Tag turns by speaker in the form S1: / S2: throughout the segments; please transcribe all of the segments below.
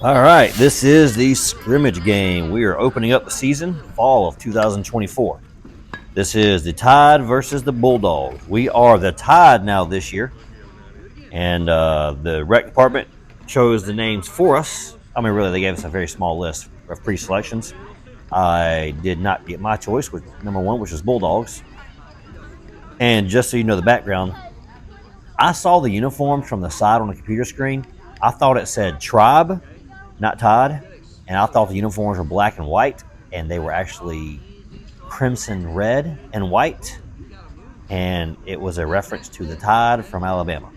S1: All right, this is the scrimmage game. We are opening up the season, fall of 2024. This is the Tide versus the Bulldogs. We are the Tide now this year, and the rec department chose the names for us. I mean, really, they gave us a very small list of pre-selections. I did not get my choice with number one, which was Bulldogs. And just so you know the background, I saw the uniforms from the side on the computer screen. I thought it said Tribe, not Tide, and I thought the uniforms were black and white, and they were actually crimson red and white, and it was a reference to the Tide from Alabama.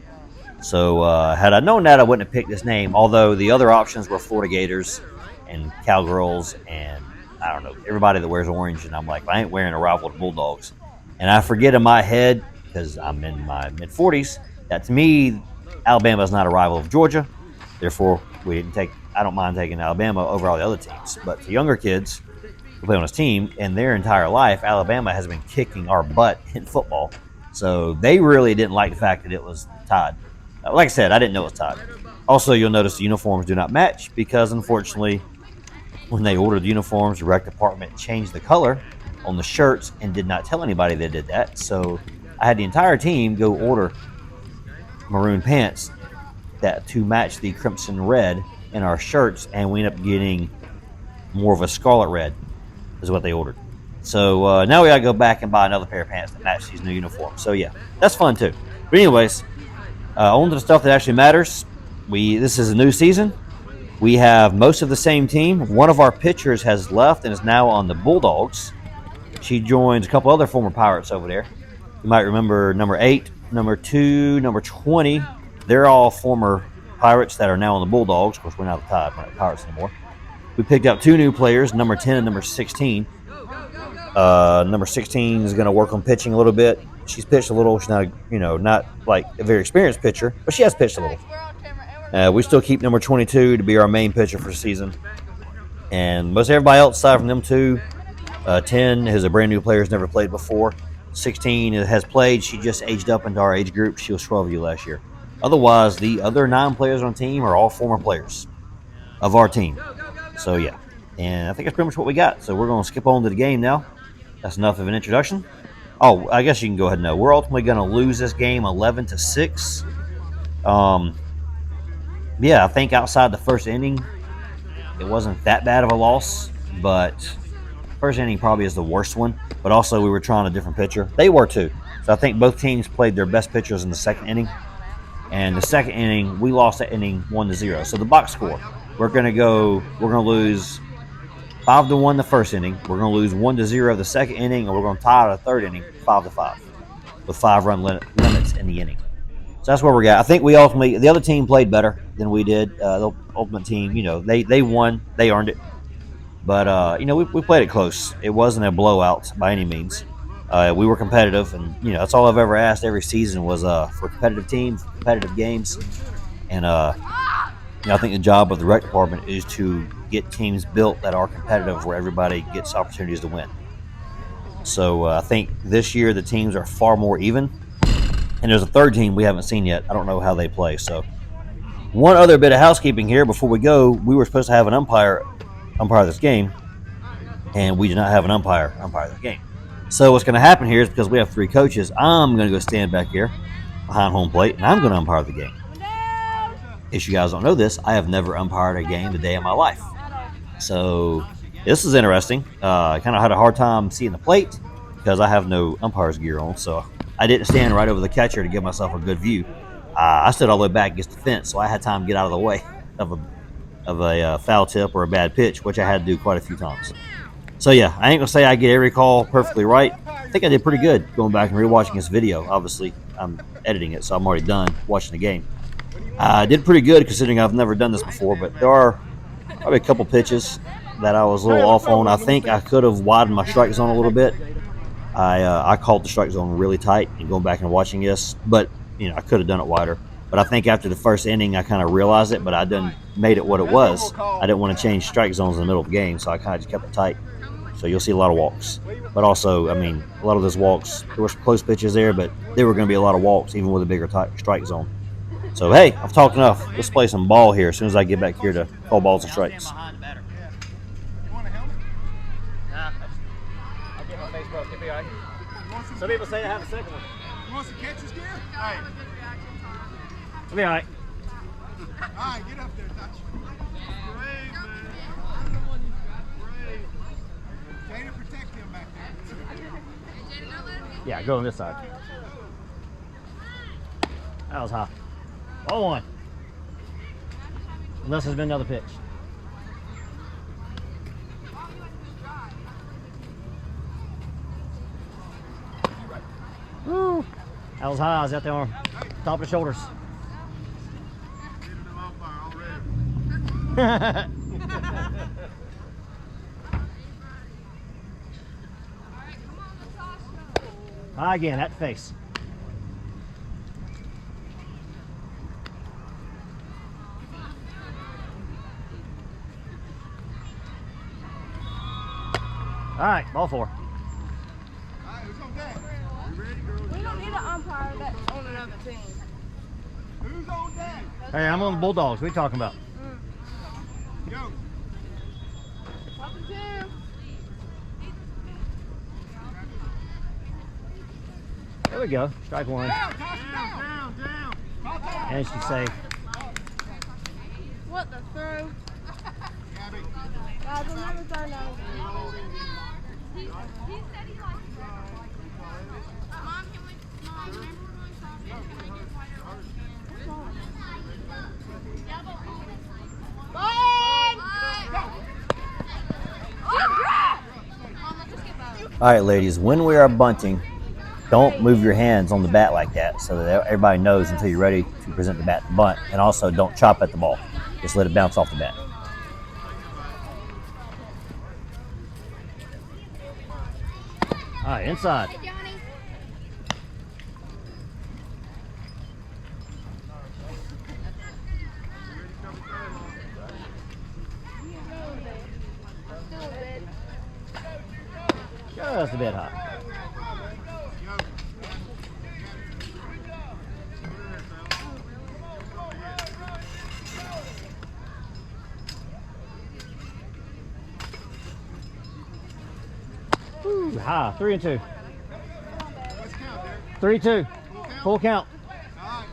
S1: So had I known that, I wouldn't have picked this name, although the other options were Florida Gators and Cowgirls and, I don't know, everybody that wears orange, and I'm like, I ain't wearing a rival to Bulldogs. And I forget in my head, because I'm in my mid-40s, that to me, Alabama is not a rival of Georgia. Therefore, I don't mind taking Alabama over all the other teams. But to younger kids who play on his team, in their entire life, Alabama has been kicking our butt in football. So they really didn't like the fact that it was Tide. Like I said, I didn't know it was Tide. Also, you'll notice the uniforms do not match because, unfortunately, when they ordered the uniforms, the rec department changed the color on the shirts and did not tell anybody they did that. So I had the entire team go order maroon pants that to match the crimson red in our shirts, and we ended up getting more of a scarlet red is what they ordered. So now we got to go back and buy another pair of pants that match these new uniforms. So yeah, that's fun too. But anyways, on to the stuff that actually matters. This is a new season. We have most of the same team. One of our pitchers has left and is now on the Bulldogs. She joins a couple other former Pirates over there. You might remember number 8, number 2, number 20. They're all former Pirates that are now on the Bulldogs. Of course, we're not the Tide, we're not Pirates anymore. We picked up 2 new players, number 10 and number 16. Number 16 is going to work on pitching a little bit. She's pitched a little. She's not like a very experienced pitcher, but she has pitched a little. We still keep number 22 to be our main pitcher for the season. And most everybody else, aside from them two, 10 is a brand new player, has never played before. 16 has played. She just aged up into our age group. She was 12U last year. Otherwise, the other 9 players on the team are all former players of our team. So, yeah. And I think that's pretty much what we got. So we're going to skip on to the game now. That's enough of an introduction. Oh, I guess you can go ahead and know. We're ultimately going to lose this game 11-6. Yeah, I think outside the first inning, it wasn't that bad of a loss. But first inning probably is the worst one. But also, we were trying a different pitcher. They were too. So I think both teams played their best pitchers in the second inning. And the second inning, we lost that inning 1-0. So the box score, we're going to lose 5-1 the first inning. We're going to lose 1-0 the second inning, and we're going to tie the third inning 5-5 with 5-run limits in the inning. So that's where we're at. I think we ultimately, the other team played better than we did. The ultimate team, they won. They earned it. But, we played it close. It wasn't a blowout by any means. We were competitive, and, that's all I've ever asked every season was for competitive teams, competitive games. And, I think the job of the rec department is to get teams built that are competitive where everybody gets opportunities to win. So I think this year the teams are far more even. And there's a third team we haven't seen yet. I don't know how they play. So one other bit of housekeeping here before we go. We were supposed to have an umpire this game, and we did not have an umpire this game. So what's going to happen here is because we have 3 coaches, I'm going to go stand back here behind home plate, and I'm going to umpire the game. If you guys don't know this, I have never umpired a game a day in my life. So this is interesting. I kind of had a hard time seeing the plate because I have no umpire's gear on. So I didn't stand right over the catcher to give myself a good view. I stood all the way back against the fence, so I had time to get out of the way of a foul tip or a bad pitch, which I had to do quite a few times. So yeah, I ain't going to say I get every call perfectly right. I think I did pretty good going back and rewatching this video. Obviously, I'm editing it, so I'm already done watching the game. I did pretty good considering I've never done this before, but there are probably a couple pitches that I was a little off on. I think I could have widened my strike zone a little bit. I called the strike zone really tight and going back and watching this, but I could have done it wider. But I think after the first inning, I kind of realized it, but I done made it what it was. I didn't want to change strike zones in the middle of the game, so I kind of just kept it tight. So you'll see a lot of walks. But also, a lot of those walks, there were some close pitches there, but there were going to be a lot of walks even with a bigger strike zone. So, hey, I've talked enough. Let's play some ball here as soon as I get back here to call balls and strikes.
S2: You want a helmet? Nah. I'll get my face broke. It'll be all right. Some people say I have a second one.
S3: You want some catcher's gear? Hey.
S2: It'll be all right.
S3: All right, get up there, Touch. Brave, man. Brave. Jada, protect him back there.
S2: Yeah, go on this side. That was high. 0-1. Unless there's been another pitch. Woo! That was high. I was out there on top of the shoulders. High again, at the face. All right, ball 4.
S3: All right, who's on deck? You ready, girls?
S4: We don't need an umpire that's on another team.
S3: Who's on deck?
S2: Hey, I'm on the Bulldogs. What are you talking about?
S3: Go.
S4: Talking to.
S2: There we go. Strike 1.
S3: Down.
S2: And she's safe.
S4: What the throw?
S3: Gabby.
S4: Guys, we'll never throw no.
S5: He said he likes Mom, can we, Mom, remember we're going shopping? Can we get white
S1: All right, ladies, when we are bunting, don't move your hands on the bat like that so that everybody knows until you're ready to present the bat to bunt. And also, don't chop at the ball. Just let it bounce off the bat.
S2: All right, inside.
S5: Hey, Johnny.
S2: Just a bit high. Ooh, high. 3-2.
S3: Let's count there.
S2: 3-2. Full count.
S3: All right.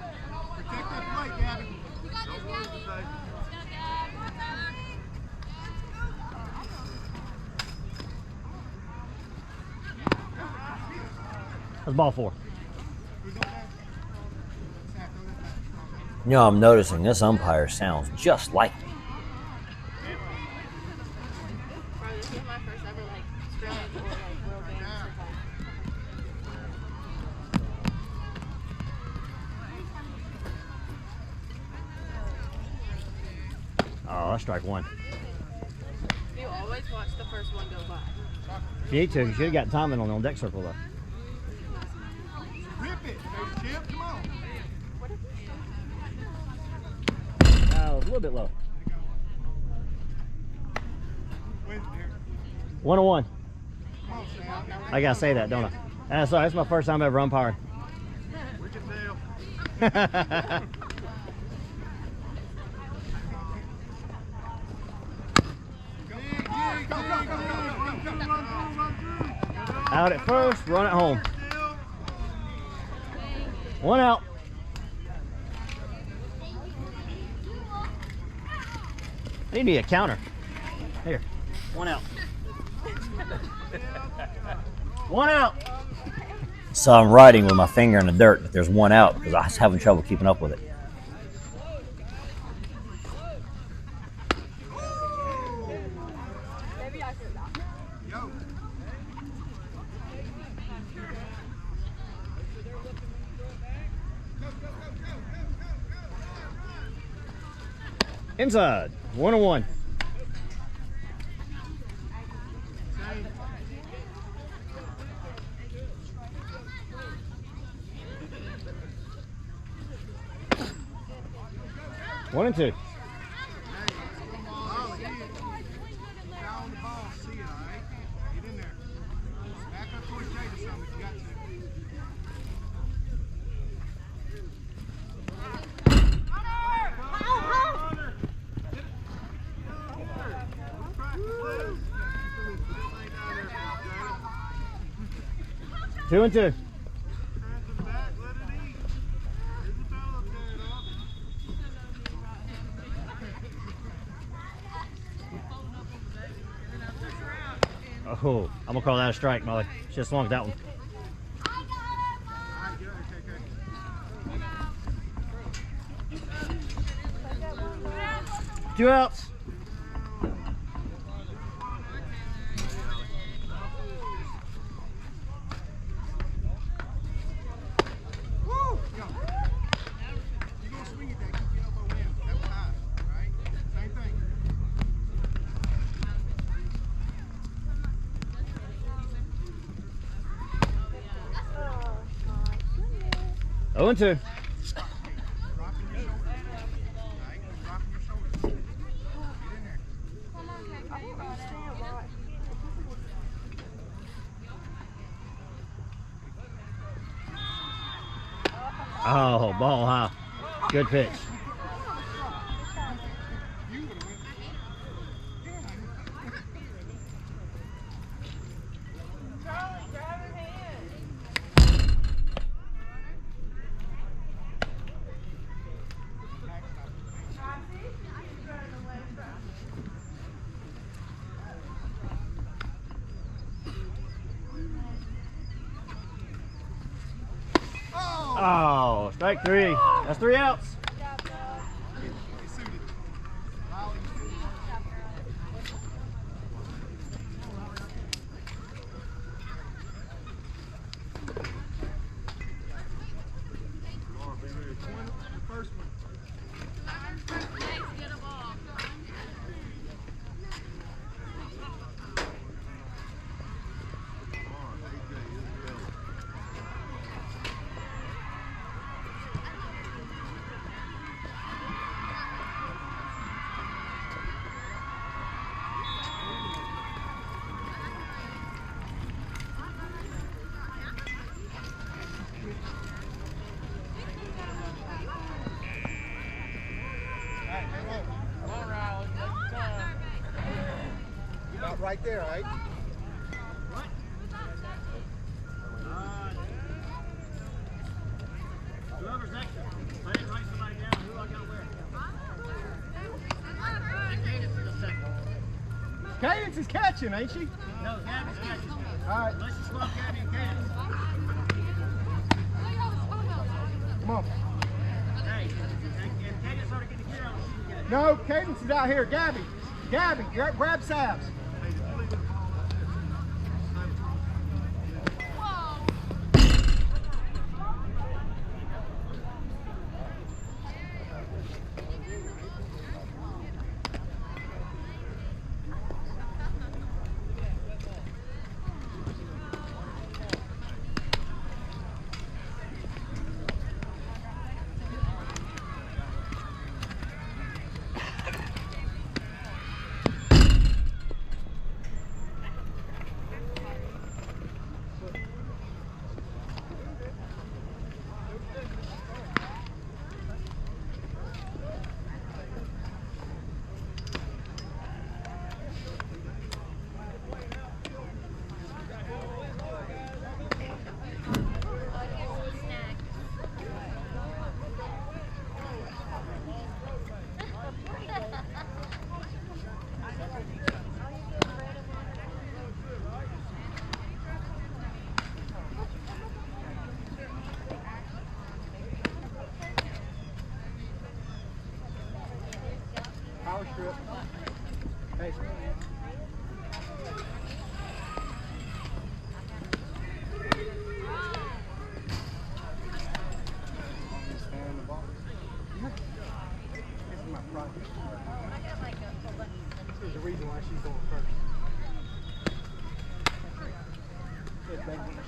S3: Protect that plate, Gabby.
S2: That's ball 4.
S3: Who's on deck?
S1: You know, I'm noticing this umpire sounds just like me.
S4: Bro, this is my first ever like scrimmage or like real game.
S2: Oh, that's strike 1.
S4: You always watch the first one go by.
S2: If you need to, you should have got timing on deck circle though.
S3: Rip it, baby Chip. Come on.
S2: Oh, a little bit low.
S3: Win here.
S2: 1-1.
S3: Come on, Sam.
S2: I gotta say that, don't I? That's sorry. That's my first time ever umpiring.
S3: We can tell.
S2: Out at first, run it home. 1 out. I need a counter. Here, 1 out. 1 out.
S1: So I'm writing with my finger in the dirt, but there's 1 out because I was having trouble keeping up with it.
S4: Maybe I could not.
S3: Yo.
S2: Inside. 1-1. One and 2. 2 and 2.
S3: Hands in the back, let it eat. There's the bell up there, dog.
S2: Oh, I'm gonna call that a strike, Molly. She just swung at that one.
S3: All right, good. Okay.
S2: 2 outs.
S3: Woo! Go. You're gonna swing at that, keep your elbow in. That was high, all right? Same thing.
S2: 0 and 2.
S3: Dropping your shoulders. All right? Dropping your shoulders. Get in there.
S2: Oh, ball high. Good pitch.
S3: You would have went.
S2: Oh, strike 3. That's 3 outs.
S3: He suited. Wow, he suited. The first one. About right there, right?
S2: Whoever's next to him, write somebody down. Who I got where?
S3: Cadence is catching, ain't she?
S2: No, Gabby's catching.
S3: All right,
S2: Unless you swap Gabby and Cadence.
S3: come on.
S2: Hey, if Cadence started getting the gear on, she can get it.
S3: No, Cadence is out here. Gabby, grab Sabs. Power strip. Hey. Stand in the box. This is my project. There's a reason why she's going first. It's big when she-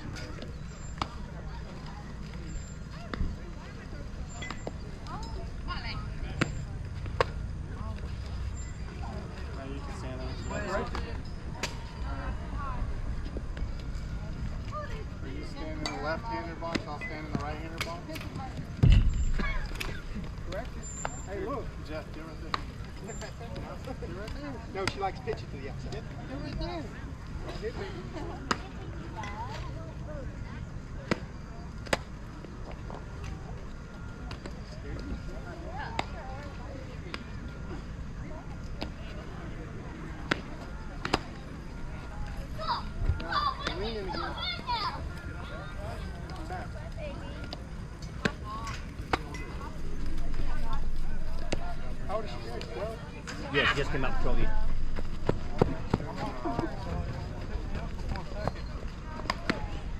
S3: Are you standing in the left-hander box? I'll stand in the right-hander box. Correct. Hey, look, Jeff, do right there. Do right there. No, she likes pitching to the outside. Do right there. Hit me.
S2: Yeah, she just came out from 12 years.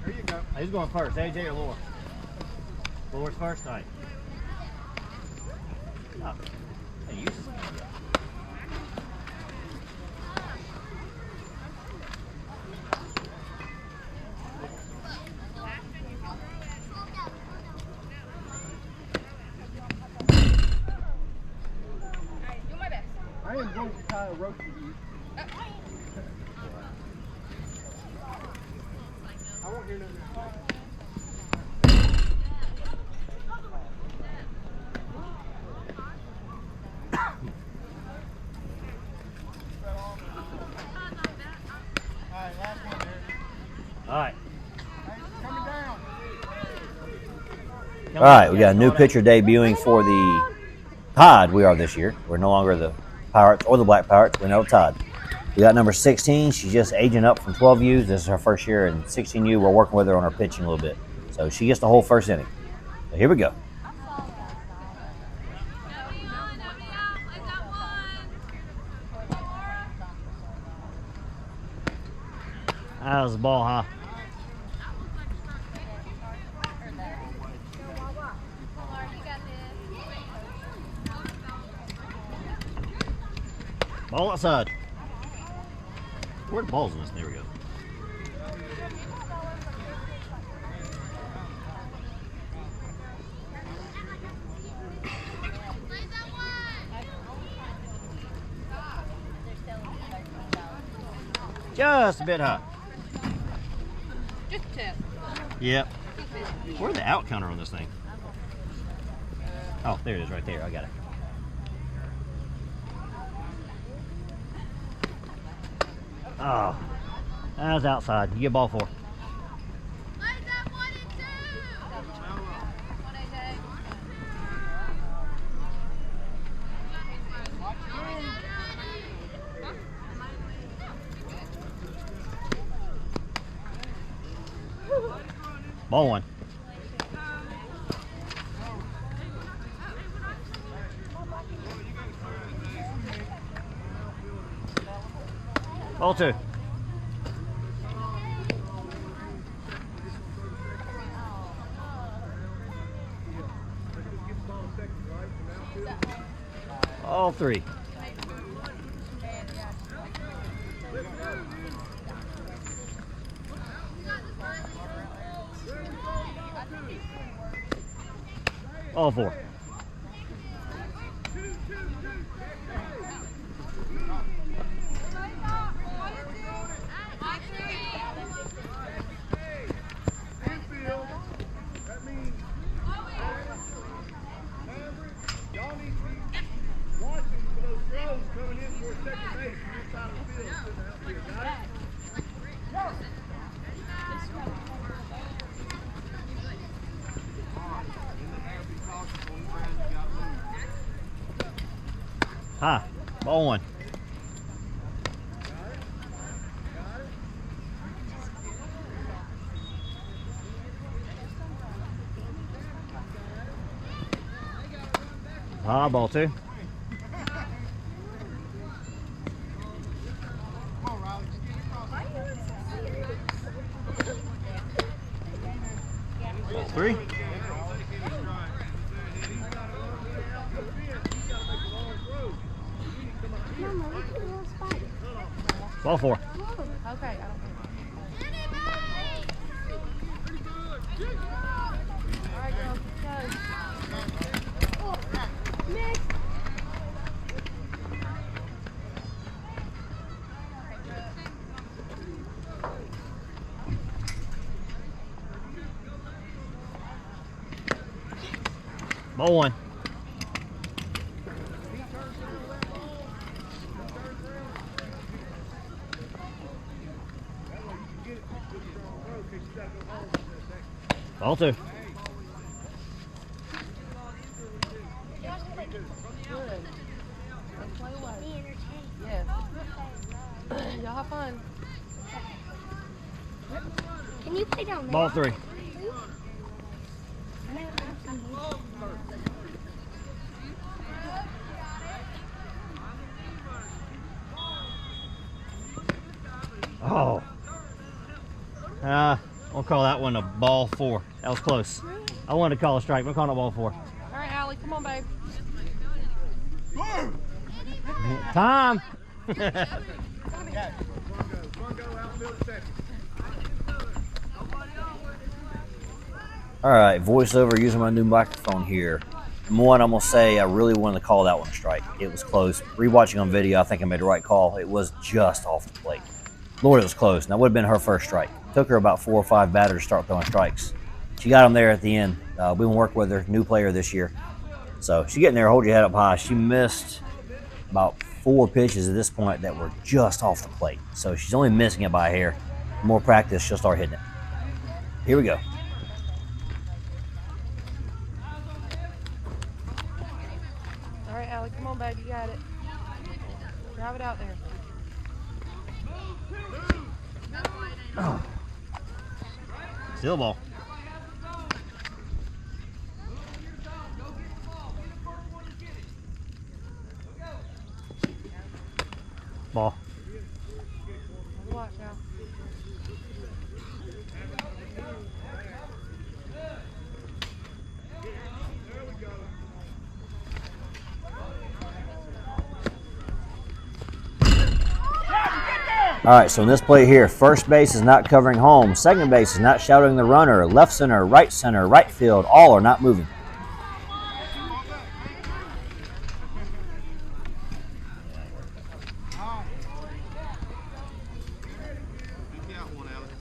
S3: There you go.
S2: Who's going first, AJ or Laura? Laura's first? All right. Oh. Hey, you.
S4: Do my best.
S3: I am going to tie a rope for you. I won't hear nothing. All right, last one there.
S2: All right.
S3: Hey, coming down.
S1: All right, we got a new pitcher debuting for the Tide. We are this year. We're no longer the Pirates or the Black Pirates. We're now the Tide. We got number 16. She's just aging up from 12Us. This is her first year, and 16U. We're working with her on her pitching a little bit, so she gets the whole first inning. So here we go.
S2: That was the ball, huh? Ball outside. Where the ball's in this? There we go. Just a bit high.
S4: Just a tip.
S2: Yep. Where's the out counter on this thing? Oh, there it is right there. I got it. Oh, that was outside. You get ball 4. Ball 1. Ball 2. Ball 3. Ball 4.
S3: Infield. That means y'all need to be watching for those throws coming in for second base from your side of the field. To the outfield, got it?
S2: High. Ball 1. High. Ball 2.
S3: Come on, Riley. Just get across.
S2: Ball 3. Ball 4.
S4: Okay, I don't All right, girl. Go. Next.
S2: Ball 1. Ball 2.
S4: Good. Let's play away. Yes. Y'all have fun.
S5: Can you play down there?
S2: Ball 3. Oh. I'll call that one a ball 4. That was close. I wanted to call a strike, but I'm calling it ball 4.
S4: All right, Allie, come on, babe.
S2: Time.
S3: One go, outfield second.
S1: All right, voiceover using my new microphone here. One, I'm going to say I really wanted to call that one a strike. It was close. Rewatching on video, I think I made the right call. It was just off the plate. Lord, it was close. That would have been her first strike. Took her about 4 or 5 batters to start throwing strikes. She got them there at the end. We've been working with her, new player this year. So she's getting there. Hold your head up high. She missed about 4 pitches at this point that were just off the plate. So she's only missing it by a hair. More practice, she'll start hitting it. Here we go.
S4: All right, Allie, come on, babe. You got it. Drive it out there.
S2: Oh. Still ball. Ball.
S4: Watch out.
S1: All right, so in this play here, first base is not covering home, second base is not shouting the runner, left center, right field, all are not moving.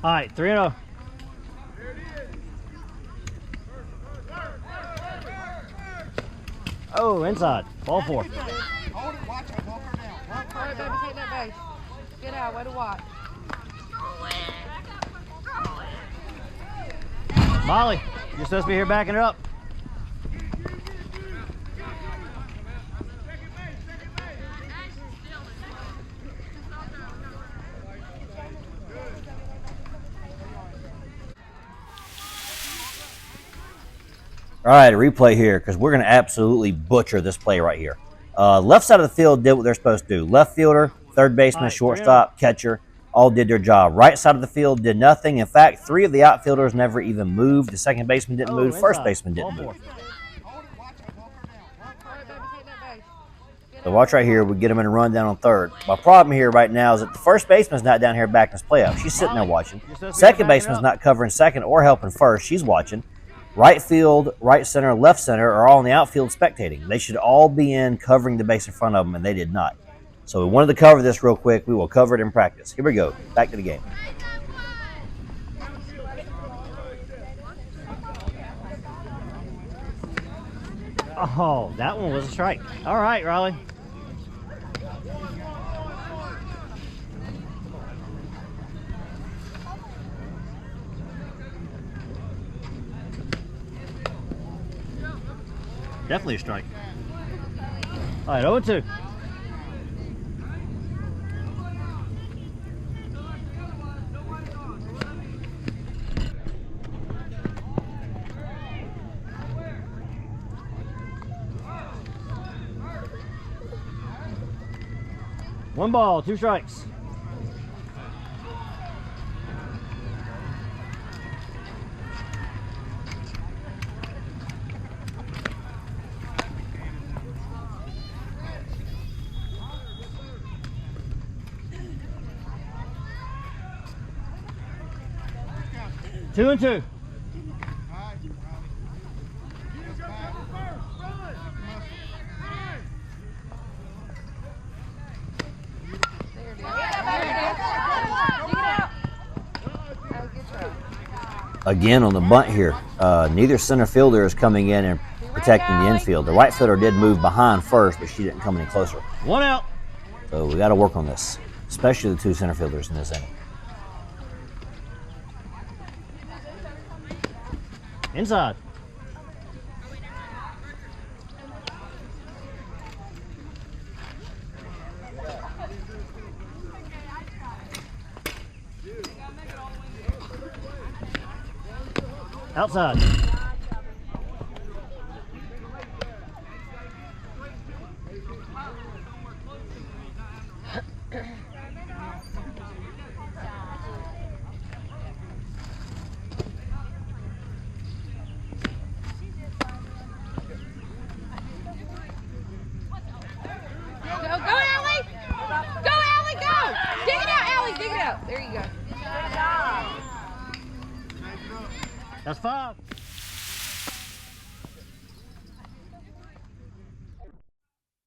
S2: All right, 3-0. Oh, inside. Ball 4.
S3: Hold it, watch it, walk her down. Walk
S4: All right, baby, take that base. Get out. Way to watch.
S2: Molly, you're supposed to be here backing it up.
S1: All right, a replay here because we're going to absolutely butcher this play right here. Left side of the field did what they're supposed to do. Left fielder, third baseman,
S2: Right,
S1: shortstop, catcher, all did their job. Right side of the field did nothing. In fact, 3 of the outfielders never even moved. The second baseman didn't move. First
S2: inside.
S1: baseman
S2: Ball
S1: didn't
S2: 4.
S1: move.
S3: Hold it, watch it, walk her down. Walk
S4: All right, baby, take that base. Get
S1: So
S4: out.
S1: watch right here. We get him in a run down on third. My problem here right now is that the first baseman's not down here backing his play up. She's sitting there watching.
S2: You're supposed to be
S1: Second
S2: backing
S1: baseman's
S2: up.
S1: not covering second or helping first. She's watching. Right field, right center, left center are all in the outfield spectating. They should all be in covering the base in front of them, and they did not. So we wanted to cover this real quick. We will cover it in practice. Here we go. Back to the game.
S2: Oh, that one was a strike. All right, Riley. Definitely a strike. All right, 0-2. One ball, 2 strikes. Two and 2.
S4: There it is. Dig it out. Oh, good try.
S1: Again on the bunt here, neither center fielder is coming in and protecting the infield. The right fielder did move behind first, but she didn't come any closer.
S2: 1 out.
S1: So we got to work on this, especially the 2 center fielders in this inning.
S2: Inside. Outside. That's 5.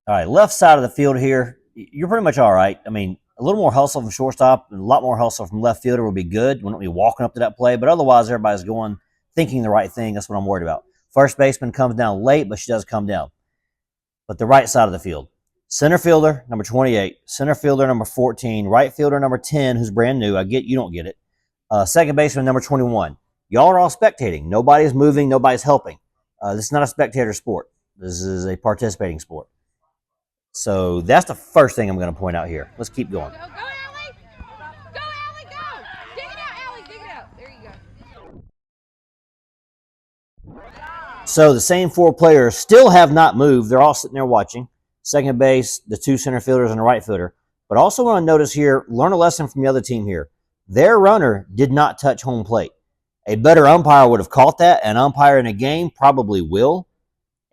S1: All right, left side of the field here, you're pretty much all right. I mean, a little more hustle from shortstop and a lot more hustle from left fielder would be good. We don't be walking up to that play, but otherwise everybody's going, thinking the right thing. That's what I'm worried about. First baseman comes down late, but she does come down. But the right side of the field, center fielder, number 28, center fielder, number 14, right fielder, number 10, who's brand new. I get you don't get it. Second baseman, number 21. Y'all are all spectating. Nobody's moving. Nobody's helping. This is not a spectator sport. This is a participating sport. So that's the first thing I'm going to point out here. Let's keep going.
S4: Go, Allie! Go, Allie, go! Dig it out, Allie, dig it out. There you go.
S1: So the same 4 players still have not moved. They're all sitting there watching. Second base, the 2 center fielders, and the right fielder. But also want to notice here, learn a lesson from the other team here. Their runner did not touch home plate. A better umpire would have caught that. An umpire in a game probably will.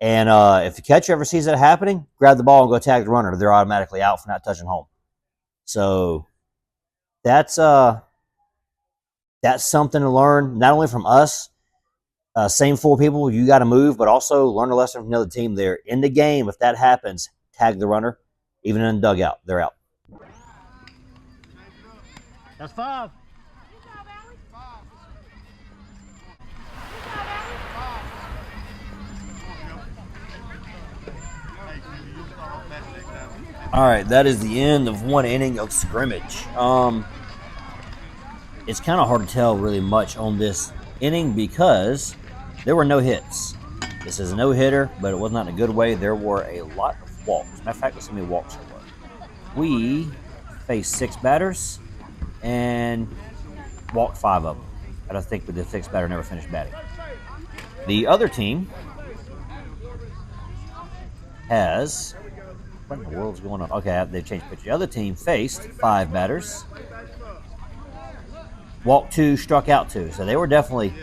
S1: And if the catcher ever sees that happening, grab the ball and go tag the runner. They're automatically out for not touching home. So that's something to learn, not only from us, same 4 people, you got to move, but also learn a lesson from the other team there. In the game, if that happens, tag the runner. Even in the dugout, they're out.
S2: That's 5.
S1: All right, that is the end of 1 inning of scrimmage. It's kind of hard to tell really much on this inning because there were no hits. This is a no-hitter, but it was not in a good way. There were a lot of walks. Matter of fact, let's see how many walks there were. We faced 6 batters and walked 5 of them. I don't think the 6th batter never finished batting. The other team has... What in the world's going on? Okay, they've changed pitch. The other team faced 5 batters. Walked 2, struck out 2. So they were definitely a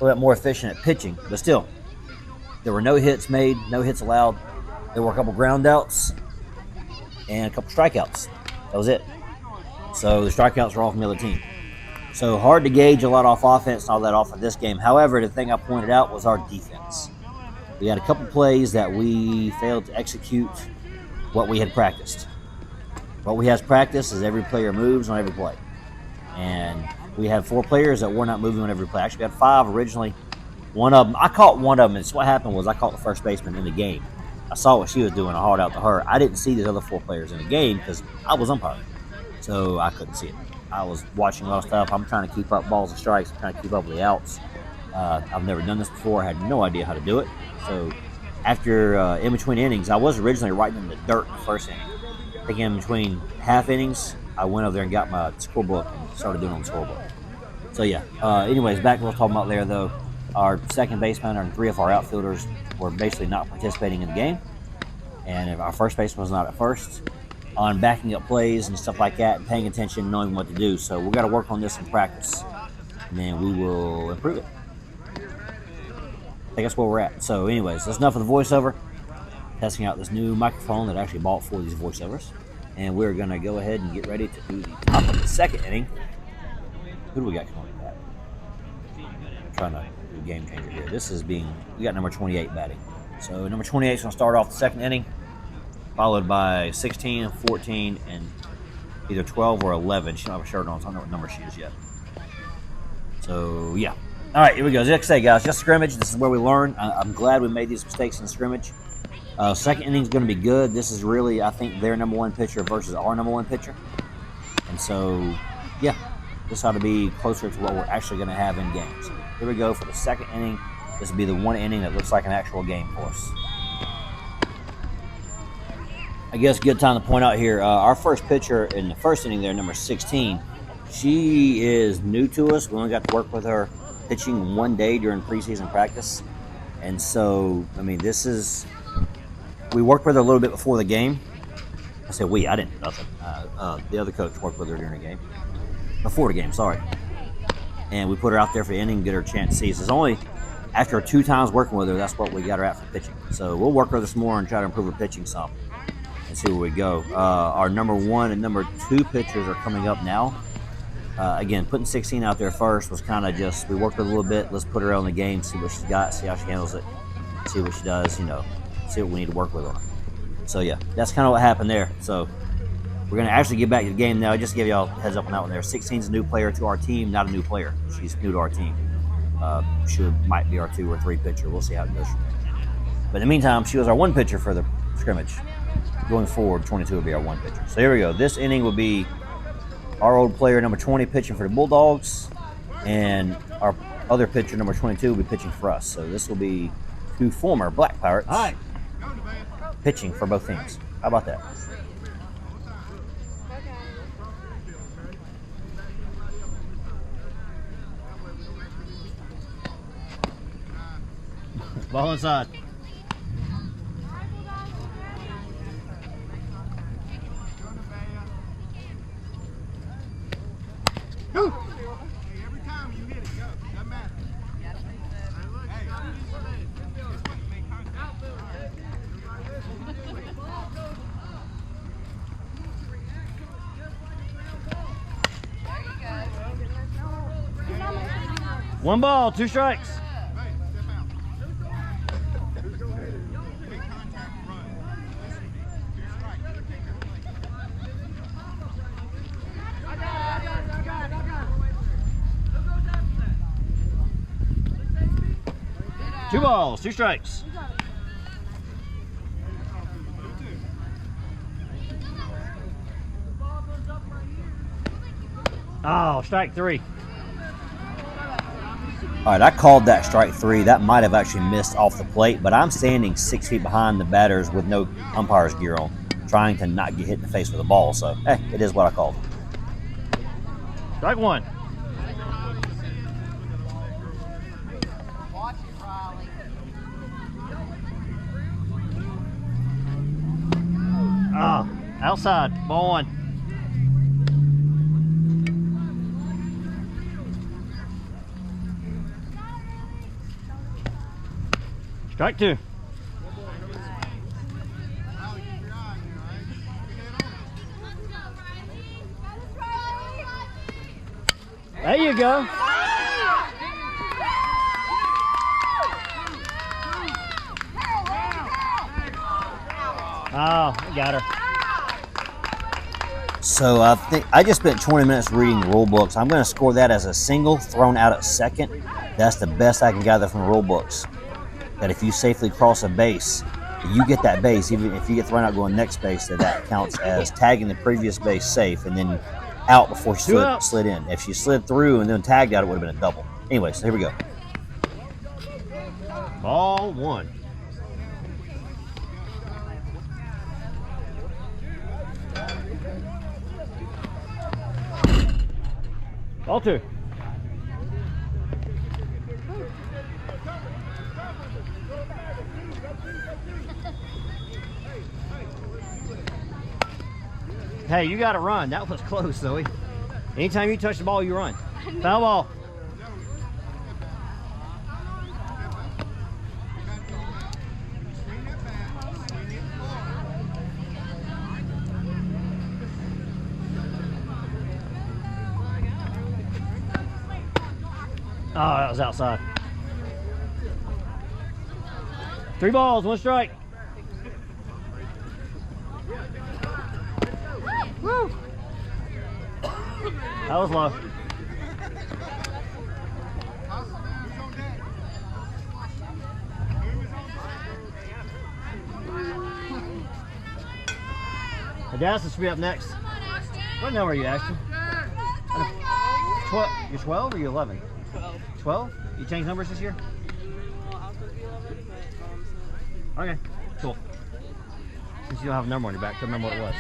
S1: little bit more efficient at pitching. But still, there were no hits made, no hits allowed. There were a couple ground outs and a couple strikeouts. That was it. So the strikeouts were all from the other team. So hard to gauge a lot off offense and all that off of this game. However, the thing I pointed out was our defense. We had a couple plays that we failed to execute what we had practiced. What we have practiced is every player moves on every play. And we had 4 players that were not moving on every play. Actually, we had 5 originally. One of them, I caught one of them. And so what happened was I caught the first baseman in the game. I saw what she was doing. I hauled out to her. I didn't see these other 4 players in the game because I was umpiring. So I couldn't see it. I was watching a lot of stuff. I'm trying to keep up balls and strikes. I'm trying to keep up with the outs. I've never done this before. I had no idea how to do it. So after in between innings, I was originally writing in the dirt in the first inning. I think in between half innings, I went over there and got my scorebook and started doing it on the scorebook. So yeah. Anyways, back to what I was talking about there though. Our second baseman and 3 of our outfielders were basically not participating in the game. And if our first baseman was not at first on backing up plays and stuff like that and paying attention, knowing what to do. So we've got to work on this in practice. And then we will improve it. I think that's where we're at. So anyways, that's enough of the voiceover. Testing out this new microphone that I actually bought for these voiceovers. And we're going to go ahead and get ready to do the top of the second inning. Who do we got coming with that? I'm trying to do a game changer here. We got number 28 batting. So number 28 is going to start off the second inning, followed by 16, 14, and either 12 or 11. She don't have a shirt on, so I don't know what number she is yet. So, yeah. All right, here we go. As I say, guys, just scrimmage. This is where we learn. I'm glad we made these mistakes in scrimmage. Second inning is going to be good. This is really, I think, their number 1 pitcher versus our number 1 pitcher. And so, yeah, this ought to be closer to what we're actually going to have in games. So here we go for the second inning. This will be the 1 inning that looks like an actual game for us. I guess good time to point out here, our first pitcher in the first inning there, number 16, she is new to us. We only got to work with her pitching 1 day during preseason practice. And so, I mean, we worked with her a little bit before the game. I said we, I didn't do nothing. The other coach worked with her during the game. Before the game, sorry. And we put her out there for the inning and get her a chance to see. So it's only after 2 times working with her, that's what we got her at for pitching. So we'll work her this more and try to improve her pitching some and see where we go. Our number 1 and number 2 pitchers are coming up now. Again, putting 16 out there first was kind of just, we worked with her a little bit. Let's put her on the game, see what she's got, see how she handles it, see what she does, you know, see what we need to work with on her. So, yeah, that's kind of what happened there. So, we're going to actually get back to the game now. Just to give y'all a heads up on that one there. 16 is a new player to our team, not a new player. She's new to our team. She might be our 2 or 3 pitcher. We'll see how it goes from there. But in the meantime, she was our 1 pitcher for the scrimmage. Going forward, 22 will be our 1 pitcher. So here we go. This inning will be our old player, number 20, pitching for the Bulldogs. And our other pitcher, number 22, will be pitching for us. So this will be 2 former Black Pirates pitching for both teams. How about that? Ball inside.
S3: Go. Hey, every time you hit it, go. Doesn't matter.
S1: One ball, 2 strikes. Two balls, 2 strikes. Oh, strike 3. All right, I called that strike 3. That might have actually missed off the plate, but I'm standing 6 feet behind the batters with no umpire's gear on, trying to not get hit in the face with a ball. So, hey, it is what I called. Strike 1. Ah, outside, ball 1. Strike 2. There you go. Oh, got her. So I think I just spent 20 minutes reading the rule books. I'm going to score that as a single thrown out at second. That's the best I can gather from the rule books. That if you safely cross a base, you get that base. Even if you get thrown out going next base, that counts as tagging the previous base safe and then out before she slid in. If she slid through and then tagged out, it would have been a double. Anyway, so here we go. Ball 1. Ball 2. Hey, you got to run. That was close, Zoe. Anytime you touch the ball, you run. Foul ball. Oh, that was outside. 3 balls, 1 strike. Woo! That was low. Adassa should be up next. What number are you, Ashton? 12. You're 12 or you're 11? 12. You changed numbers this year?
S6: Well, I was supposed to be 11, but
S1: Okay, cool. Since you don't have a number on your back, couldn't remember what it was.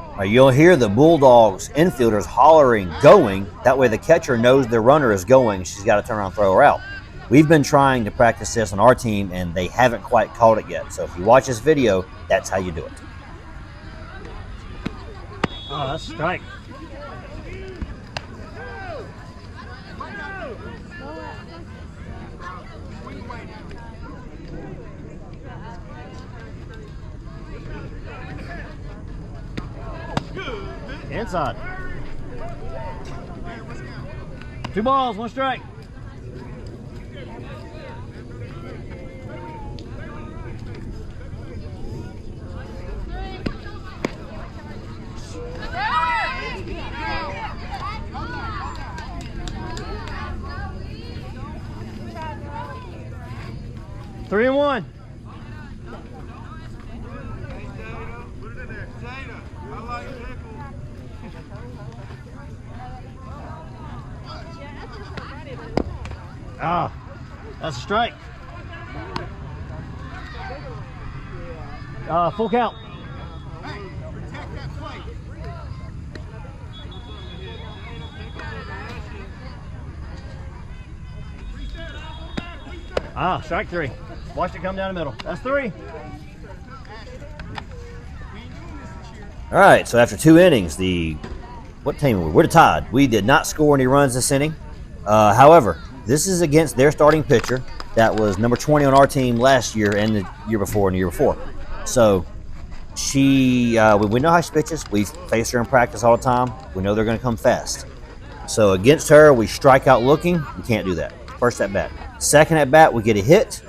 S1: All right, you'll hear the Bulldogs infielders hollering, going. That way the catcher knows their runner is going. She's got to turn around and throw her out. We've been trying to practice this on our team, and they haven't quite called it yet. So if you watch this video, that's how you do it. Oh, that's a strike.
S2: Inside. 2 balls, 1 strike. Three and 1.
S3: Put it in there. Zeta, I like pickle.
S2: Ah, that's a strike. Full count.
S3: Hey, protect that plate.
S2: Ah, strike 3. Watch it come down the middle. That's 3.
S1: All right, so after 2 innings, what team were we? We're the Tide. We did not score any runs this inning. However, this is against their starting pitcher that was number 20 on our team last year and the year before and the year before. So we know how she pitches. We face her in practice all the time. We know they're going to come fast. So against her, we strike out looking. We can't do that. First at bat. Second at bat, we get a hit.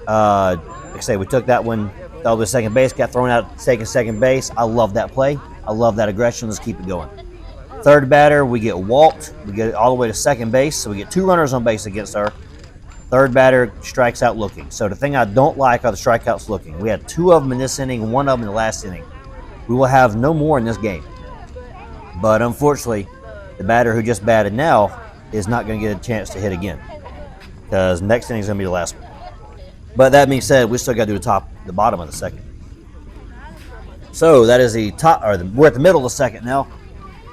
S1: Like I say, we took that one all the way to second base, got thrown out, taking second base. I love that play. I love that aggression. Let's keep it going. Third batter, we get walked. We get all the way to second base, so we get 2 runners on base against her. Third batter strikes out looking. So the thing I don't like are the strikeouts looking. We had 2 of them in this inning, 1 of them in the last inning. We will have no more in this game. But unfortunately, the batter who just batted now is not going to get a chance to hit again, because next inning is going to be the last one. But that being said, we still got to do the bottom of the second. So that is the top, we're at the middle of the second now.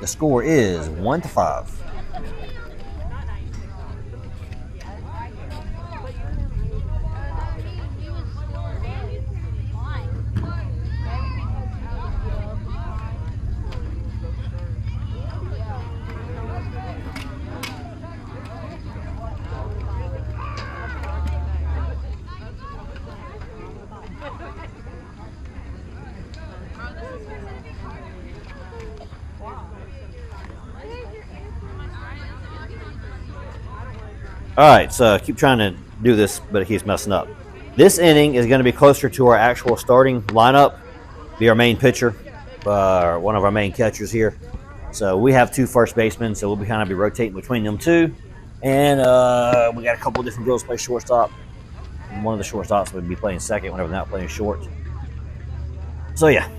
S1: The score is 1-5. All right, so keep trying to do this, but it keeps messing up. This inning is going to be closer to our actual starting lineup, be our main pitcher, one of our main catchers here. So we have 2 first basemen, so we'll be kind of rotating between them 2. And we got a couple of different girls play shortstop. And one of the shortstops would be playing second whenever they're not playing short. So yeah,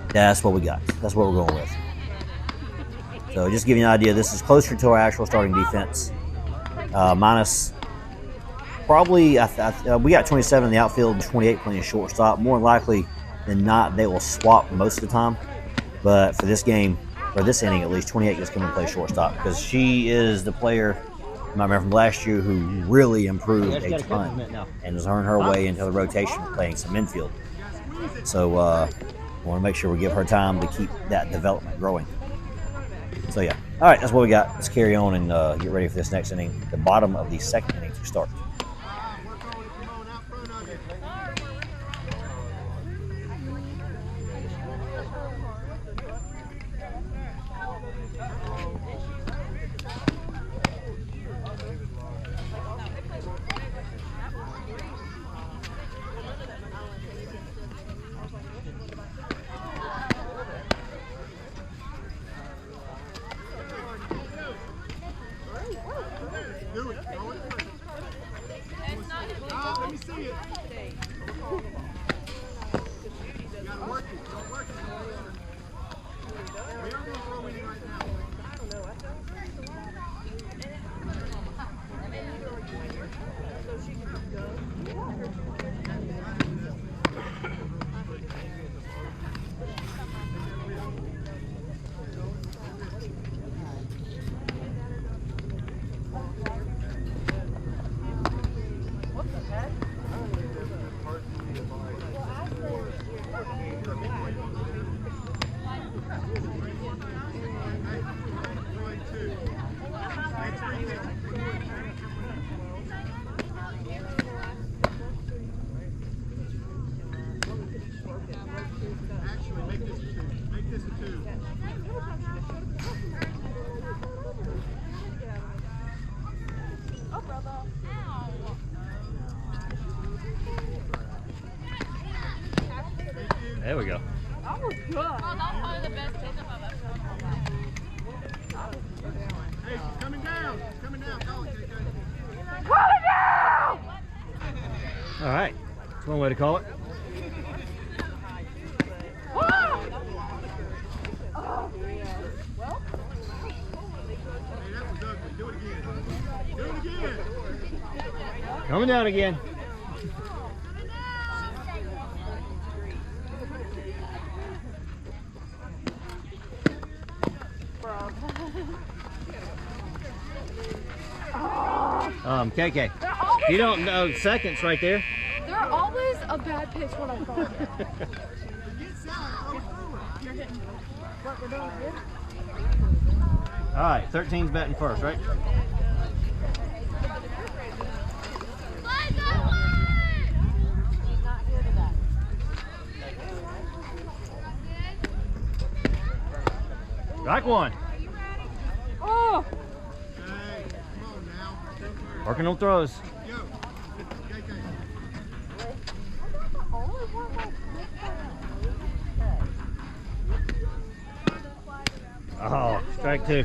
S1: that's what we got. That's what we're going with. So just to give you an idea, this is closer to our actual starting defense. Minus probably, we got 27 in the outfield and 28 playing shortstop. More likely than not, they will swap most of the time. But for this game, or this inning at least, 28 just come and play shortstop, because she is the player, I remember from last year, who really improved a ton and has earned her way into the rotation playing some infield. So we want to make sure we give her time to keep that development growing. So yeah. All right, that's what we got. Let's carry on and get ready for this next inning, the bottom of the second inning to start.
S3: Let me see it. You gotta work it. Don't work it. We are gonna throw it in right now.
S1: There we go.
S4: That was good.
S5: Oh, that was probably the best pickup I've ever had.
S3: Hey, she's coming down. She's coming down. Call it, KK.
S4: Coming down!
S1: All right. That's one way to call it.
S3: Hey, that was ugly. Do it again. Do it again.
S1: Coming down again. KK. You don't know seconds right there.
S4: They're always a bad pitch when I fall.
S3: Get Sally. Throw through it.
S1: All right, 13's batting first, right? Strike one.
S4: Oh!
S3: Hey, come on now.
S1: Working on throws.
S3: Yo. KK.
S1: Oh, strike two.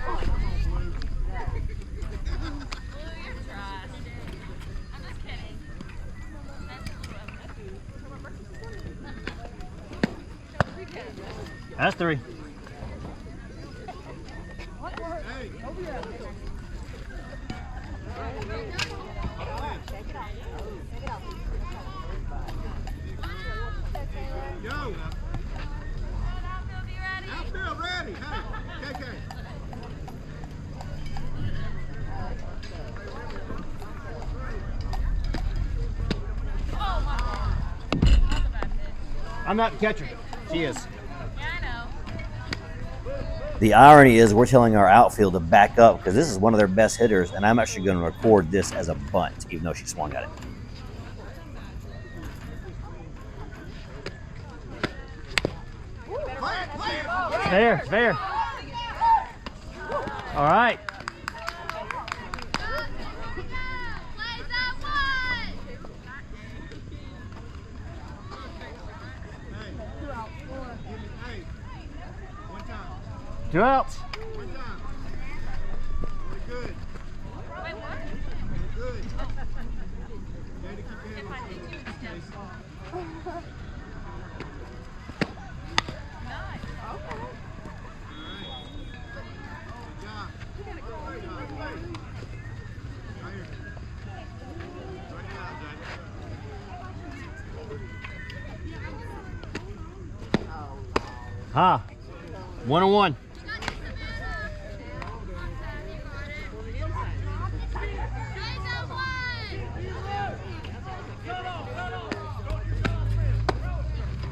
S1: That's three.
S3: Hey. Yo. Outfield ready. Hey, KK.
S1: I'm not the catcher. She is.
S5: Yeah, I know.
S1: The irony is we're telling our outfield to back up because this is one of their best hitters, and I'm actually going to record this as a bunt, even though she swung at it. Fair, fair. All right.
S3: Hey. One time.
S1: 2 outs.
S3: One time. Very good.
S5: Wait, what?
S3: Very good. You had to keep your hand on the Casey.
S5: Nice.
S3: All right. Good job. Good job. Right here. Right now, Jay.
S1: Ha. 1-1.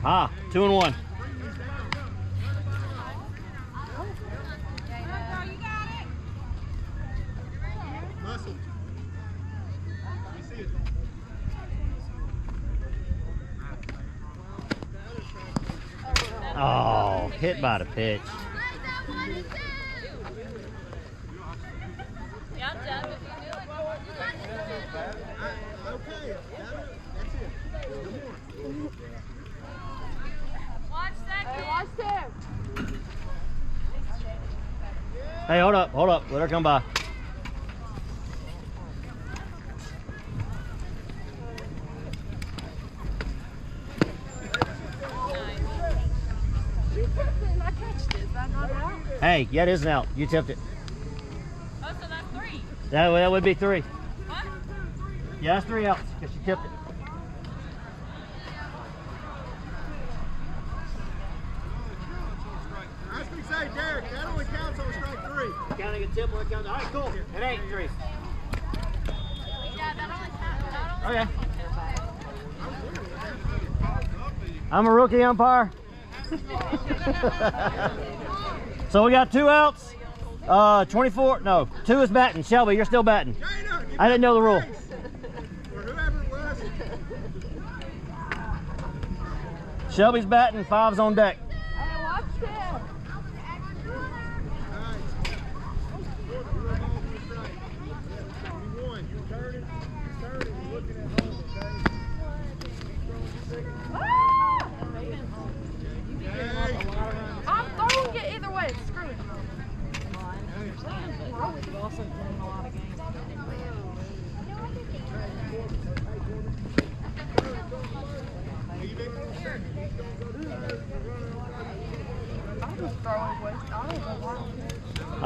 S1: Ah, 2-1.
S3: Muscle. Let me see it.
S1: Oh, hit by the pitch.
S5: Yeah, Jeff, if you do it.
S3: Okay. That's it. No more.
S5: Watch second.
S4: Watch there.
S1: Hey, hold up. Let her come by.
S4: She tipped it and I catched it. Is that not out?
S1: Hey, yeah, it is an out. You tipped it.
S5: Oh, so that's three.
S1: That would be 3.
S5: What?
S1: Yeah, that's 3 outs because she tipped it.
S3: I was going to say, Derek, that only counts on strike 3.
S1: Counting a tip, one counts. All right, cool. It ain't 3.
S5: Yeah, that only counts.
S1: Okay. I'm a rookie umpire. So we got 2 outs. 24. No, 2 is batting. Shelby, you're still batting. I didn't know the rule.
S3: Or whoever it was.
S1: Shelby's batting. 5's on deck.
S4: Hey, watch there.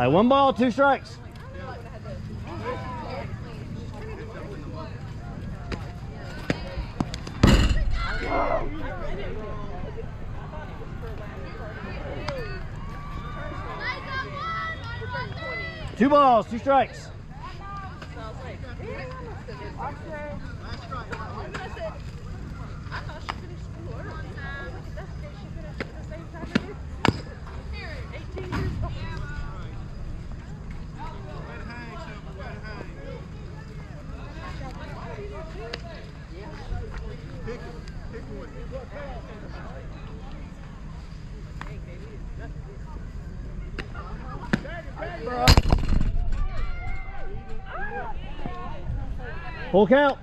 S2: right, 1 ball, 2 strikes. Two balls, 2 strikes. Full count.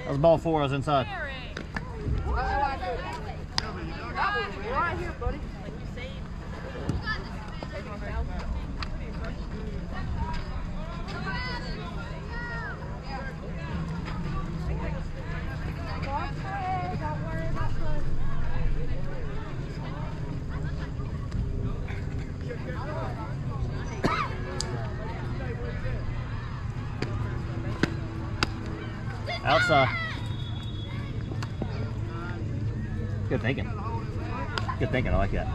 S2: That was ball 4. I was inside.
S4: Right here, buddy.
S2: Outside. Good thinking. Good thinking. I like that.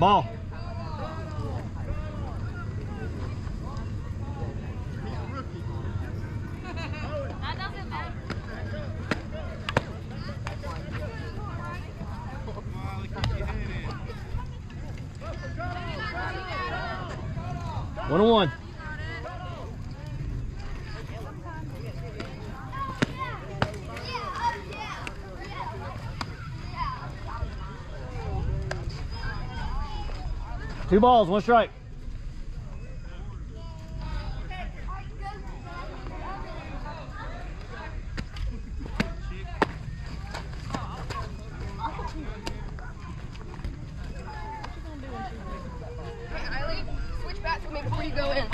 S2: Ball.
S5: That doesn't matter.
S2: 1-1. Two balls, 1 strike.
S4: Eileen, switch bats with me before you go in.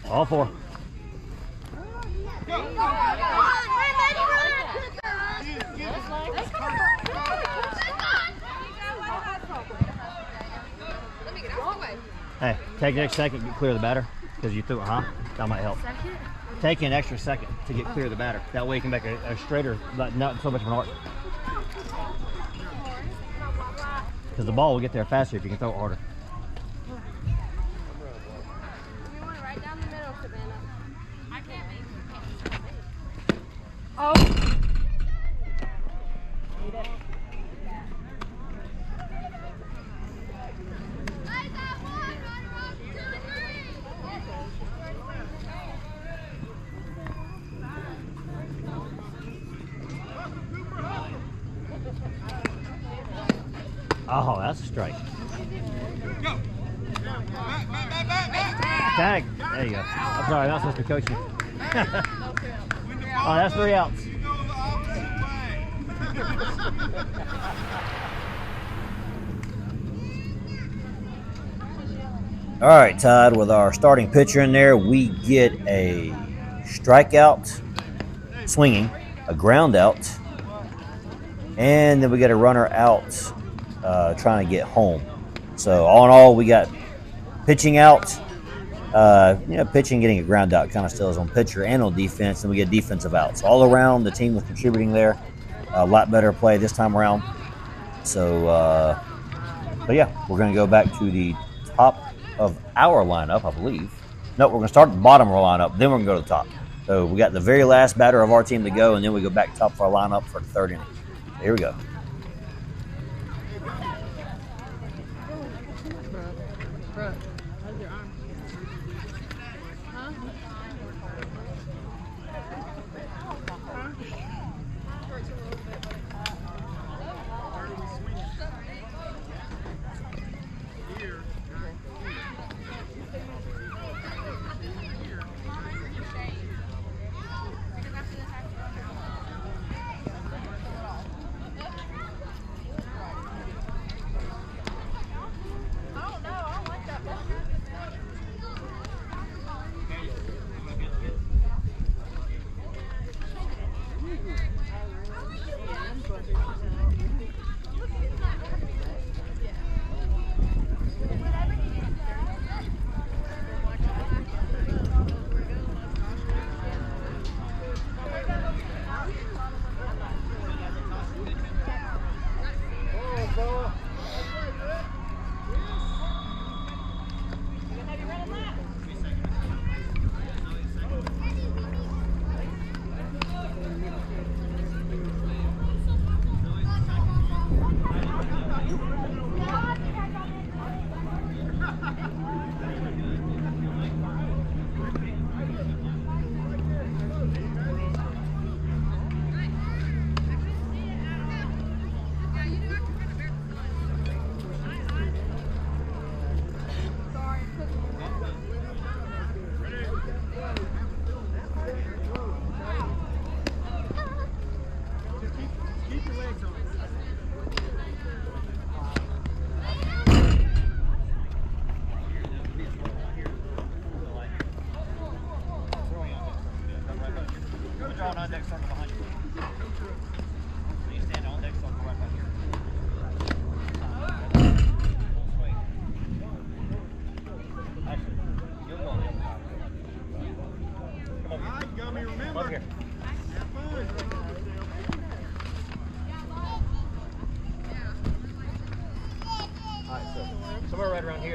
S2: All 4. Hey, take an extra second to get clear of the batter because you threw it, huh? That might help. Take an extra second to get clear of the batter. That way you can make a straighter, not so much of an arc. Because the ball will get there faster if you can throw it harder.
S5: We want it right down the middle, Savannah. I can't make it.
S4: Oh.
S2: Oh, that's a strike. Tag. There you go. I'm sorry, I'm not supposed to coach you. Oh, that's 3 outs.
S1: All right, Todd, with our starting pitcher in there, we get a strikeout swinging, a ground out, and then we get a runner out trying to get home. So all in all, we got pitching out, pitching getting a ground out, kind of still is on pitcher and on defense, and we get defensive out. So all around, the team was contributing there. A lot better play this time around. So, but yeah, we're going to go back to the top of our lineup, I believe. No, we're going to start at the bottom of our lineup, then we're going to go to the top. So we got the very last batter of our team to go, and then we go back top of our lineup for the 3rd inning. Here we go.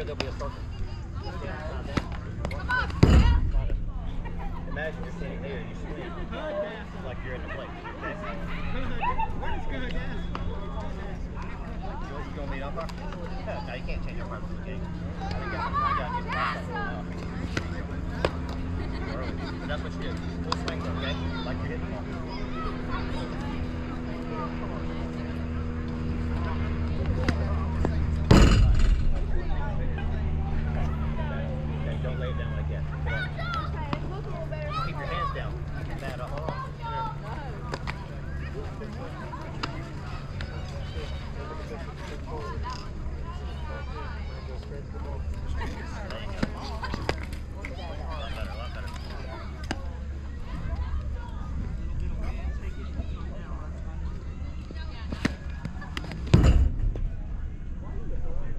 S2: here, there'll be a circle. Imagine you're sitting there, you swing like you're in the plate. Okay? You gonna meet umpire? No, you can't change umpire for the game. I got you. But that's what you do. Full swing, okay? Like you're hitting the ball. Okay, don't lay it down like that. Keep your hands down. Keep your bat up.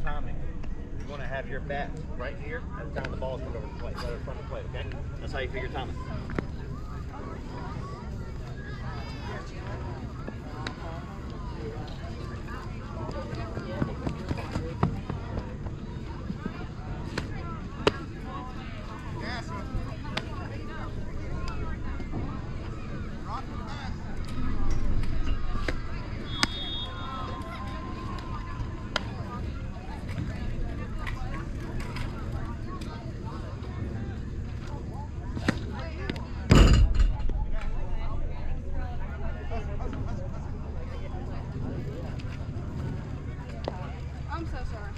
S2: Timing. You want to have your bat right here at the time the ball is coming over the plate, right in front of the plate, okay? That's how you figure timing.
S5: I'm so sorry.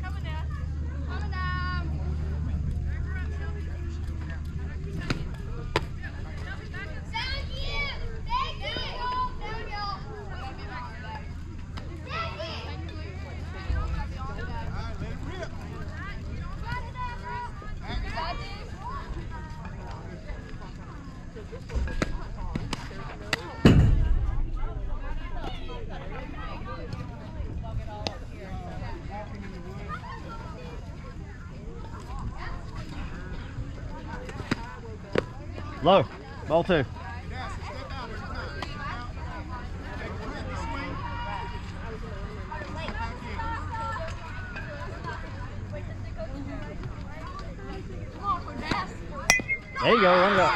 S5: Coming down. Coming down.
S2: Low. Ball 2. There you go. Run it up.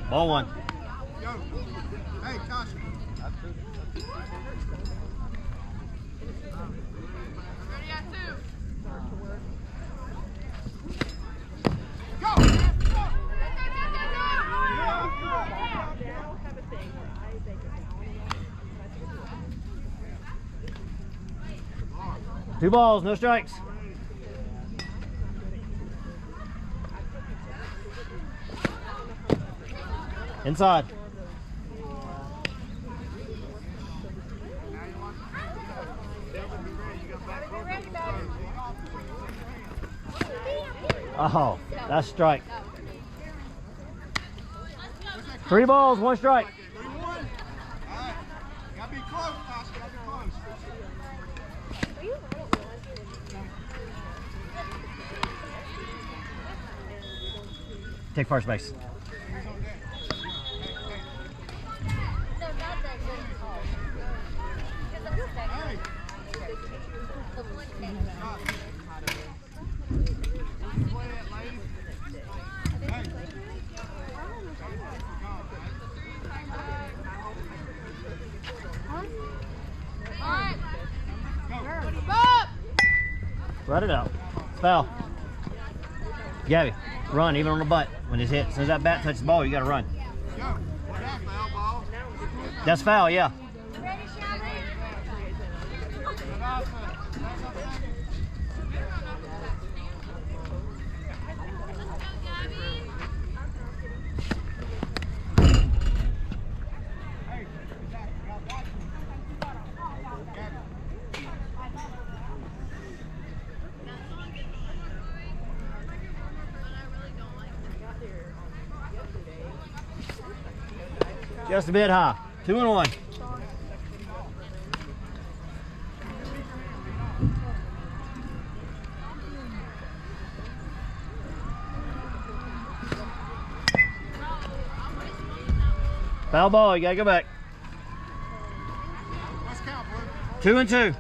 S2: Ball 1.
S3: Hey, Tasha.
S5: Ready at 2.
S2: Two balls, no strikes. Inside. Oh, that's a strike. 3 balls, 1 strike.
S3: 3-1. All right. Gotta be close, Tasha. Gotta be close.
S2: Take first base. Run it out. It's foul. Gabby, run even on the butt when it's hit. As soon as that bat touches the ball, you got to run. That's foul, yeah. Just a bit high. 2-1. Foul ball, you gotta go back.
S3: Let's count, Blue.
S2: 2-2.
S3: 2-2.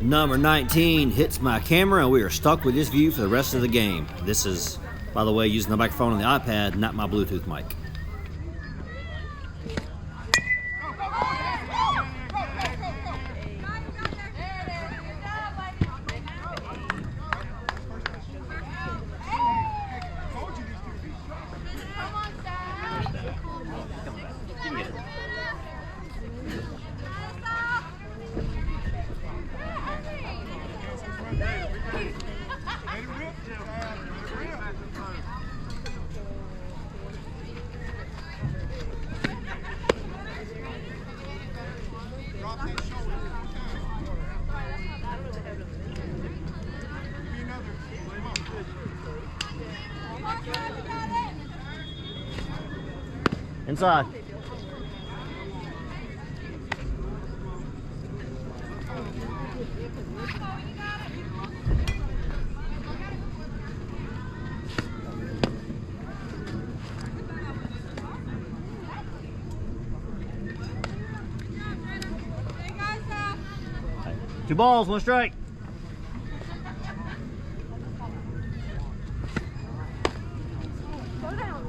S1: Number 19 hits my camera, and we are stuck with this view for the rest of the game. This is, by the way, using the microphone on the iPad, not my Bluetooth mic.
S2: Inside. Two balls, one strike.
S4: Slow down.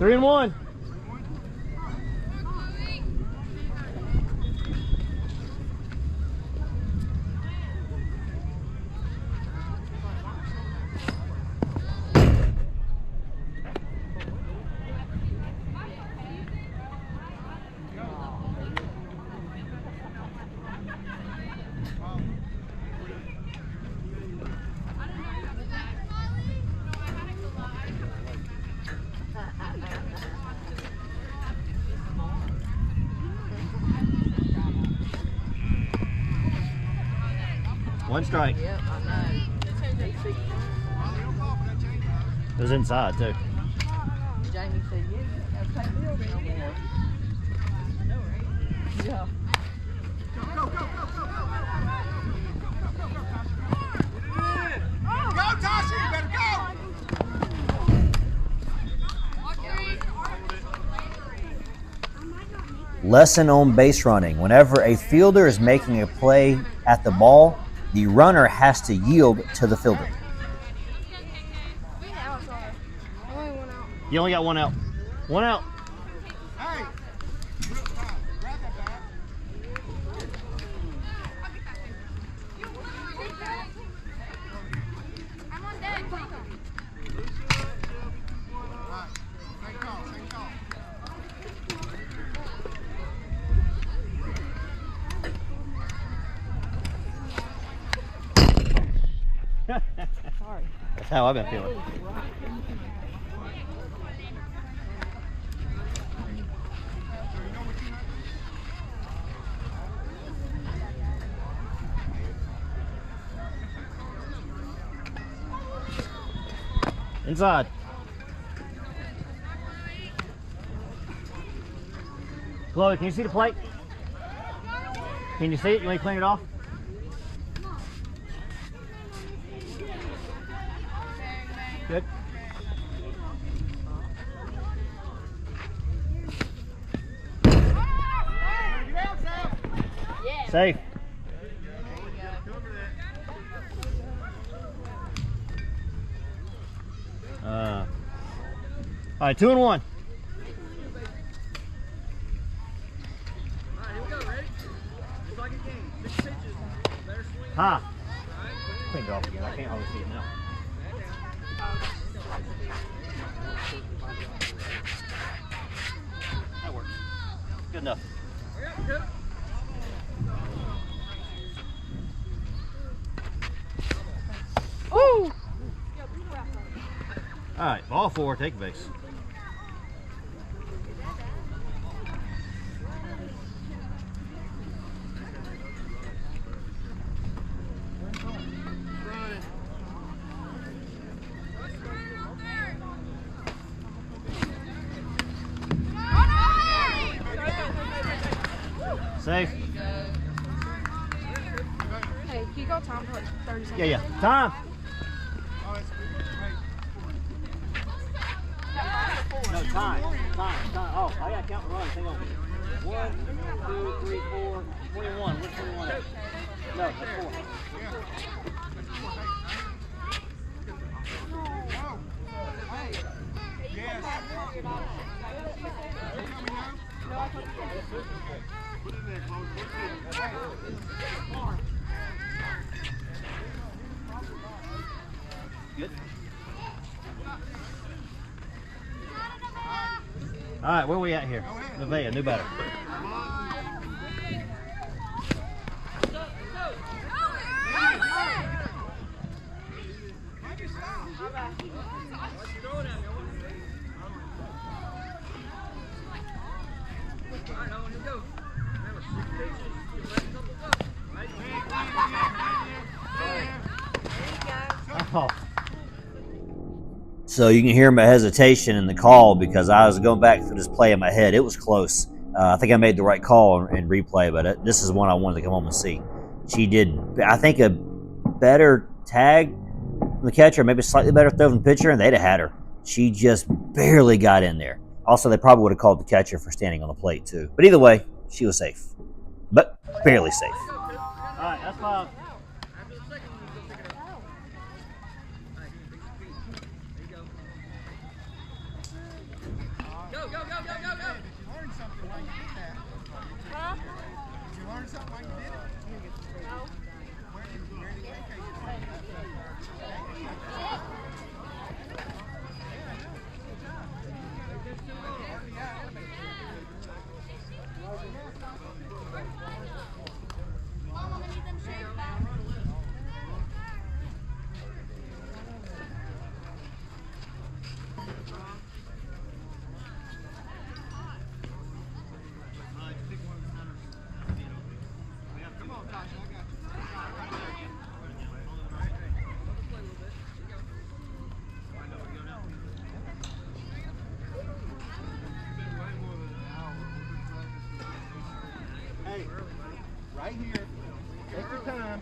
S2: 3-1. One strike.
S6: Yep, I know.
S2: It was inside too.
S6: Jamie said, yeah, you have to pay bills no more. I know, right? Yeah.
S3: Go, Tasha, you better go!
S1: Lesson on base running. Whenever a fielder is making a play at the ball, the runner has to yield to the fielder.
S4: Only one out.
S2: You only got one out. One out.
S3: Hey! Grab that bat.
S5: I'm on deck.
S3: Right. Same call, same call.
S6: Sorry.
S2: That's how I've been feeling. Inside. Chloe, can you see the plate? Can you see it? You want to clean it off? Good. Safe. All right, 2-1.
S3: All right, here we go, ready? It's like a game. 6 pitches. Better swing.
S2: Ha.
S3: All right,
S2: Clean it off again. I can't hardly see it now. That works. Good enough.
S3: yeah, good.
S4: Ooh!
S2: All right, ball forward, take base. Safe.
S4: Hey, can you go time for like 30 seconds?
S2: Yeah. Time. No, time. Oh, I got to count the runs. Hang on. 1, 2, 3, 4, 21. What's 21? No, that's 4. Good. All right, where are we at here? Nevaeh, new batter. Oh.
S1: So you can hear my hesitation in the call because I was going back through this play in my head. It was close. I think I made the right call in replay, but this is one I wanted to come home and see. She did, I think, a better tag from the catcher, maybe a slightly better throw from the pitcher, and they'd have had her. She just barely got in there. Also, they probably would have called the catcher for standing on the plate, too. But either way, she was safe. But barely safe.
S2: All right, that's 5.
S3: Right here. Take your time.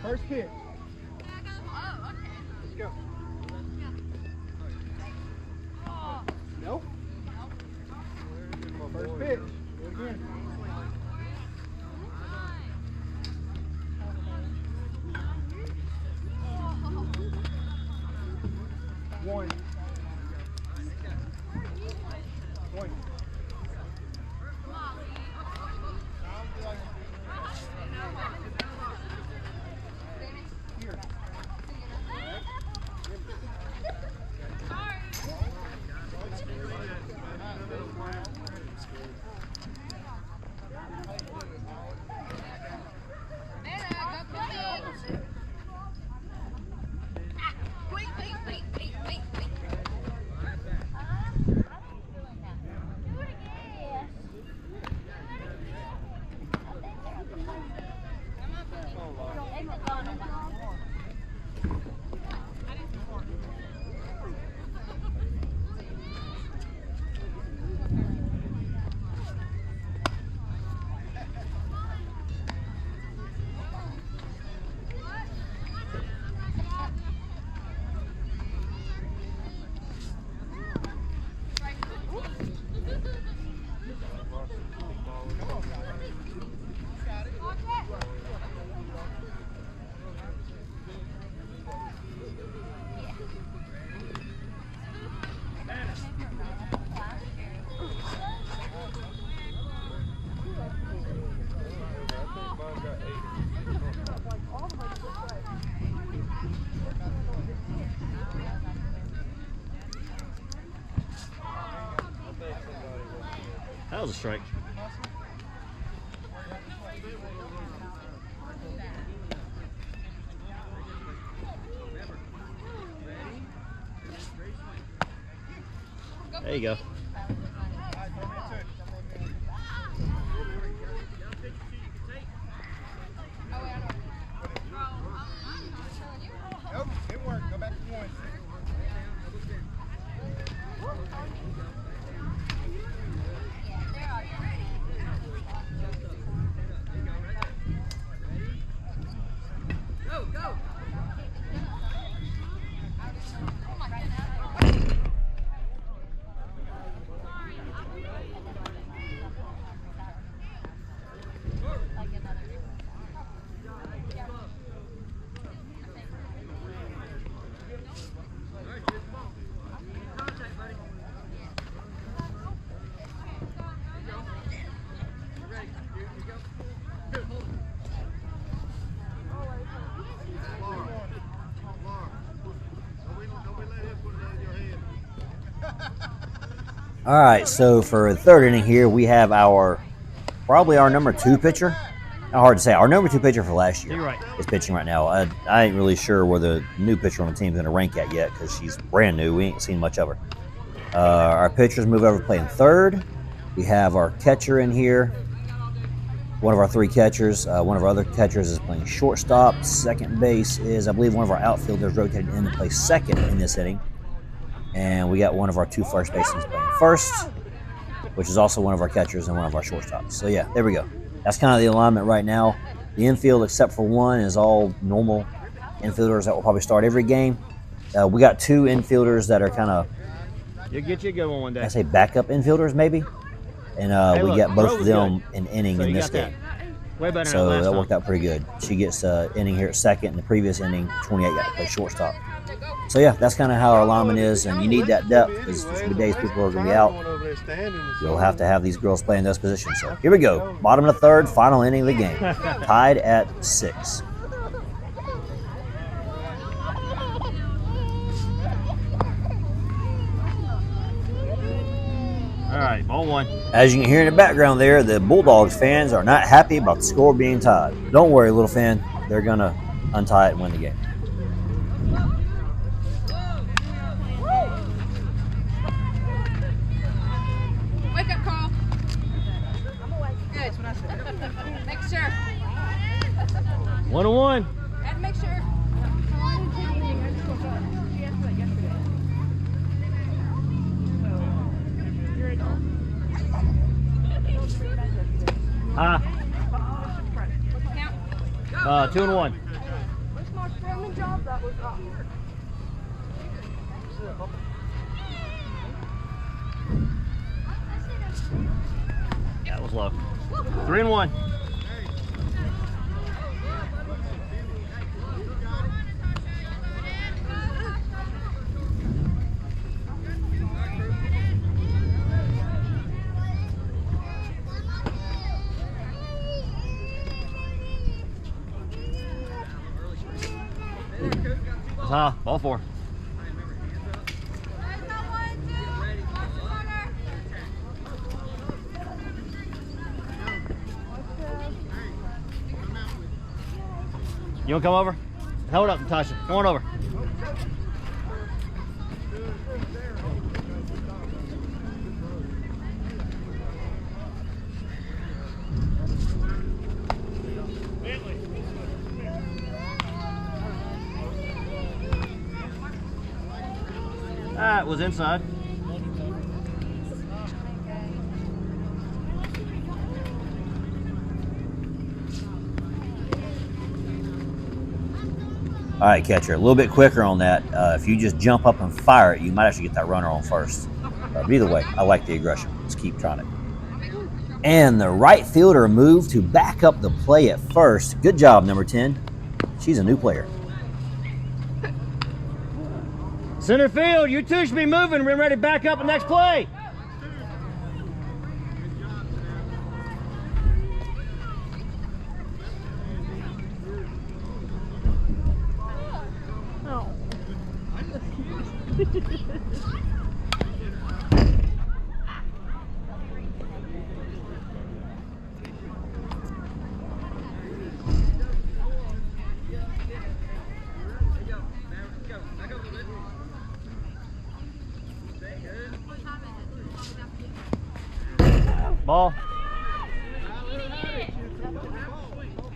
S3: First pitch. Let's go. Nope. First pitch. Do it again. One.
S2: That was a strike. There you go.
S3: Nope, it worked. Go back to one.
S1: All right, so for the third inning here, we have probably our number 2 pitcher. Not hard to say. Our number 2 pitcher for last year
S2: You're right.
S1: is pitching right now. I ain't really sure where the new pitcher on the team is going to rank at yet because she's brand new. We ain't seen much of her. Our pitchers move over to playing third. We have our catcher in here. One of our 3 catchers. One of our other catchers is playing shortstop. Second base is, I believe, one of our outfielders rotated in to play second in this inning. And we got one of our 2 first basemen playing first, which is also one of our catchers and one of our shortstops. So, yeah, there we go. That's kind of the alignment right now. The infield, except for one, is all normal infielders that will probably start every game. We got 2 infielders that are kind of,
S2: You'll get you a good one day.
S1: I say backup infielders maybe. And
S2: Hey,
S1: we
S2: look,
S1: got both
S2: Rose
S1: of
S2: was
S1: them
S2: good.
S1: an inning
S2: So
S1: in
S2: you
S1: this
S2: got that.
S1: game.
S2: Way better
S1: So
S2: than last
S1: that
S2: time.
S1: worked out pretty good. She gets inning here at second. In the previous inning, 28 got to play shortstop. So, yeah, that's kind of how our alignment is. And you need that depth because there's going to be days people are going to be out. You'll have to have these girls play in those positions. So here we go. Bottom of the third, final inning of the game. Tied at 6.
S2: All right, ball 1.
S1: As you can hear in the background there, the Bulldogs fans are not happy about the score being tied. Don't worry, little fan. They're going to untie it and win the game.
S5: Wake up, Carl. Good. That's what I said. Make sure.
S2: 1-1.
S5: Had to make sure.
S2: Count. 2-1.
S4: What's my Sherman job? That was up.
S2: That was low. 3-1. Ball 4. You want to come over? Hold up, Natasha. Come on over. That was inside.
S1: All right, catcher, a little bit quicker on that. If you just jump up and fire it, you might actually get that runner on first. But either way, I like the aggression. Let's keep trying it. And the right fielder moved to back up the play at first. Good job, number 10. She's a new player.
S2: Center field, you two should be moving. We're ready to back up the next play. Ball.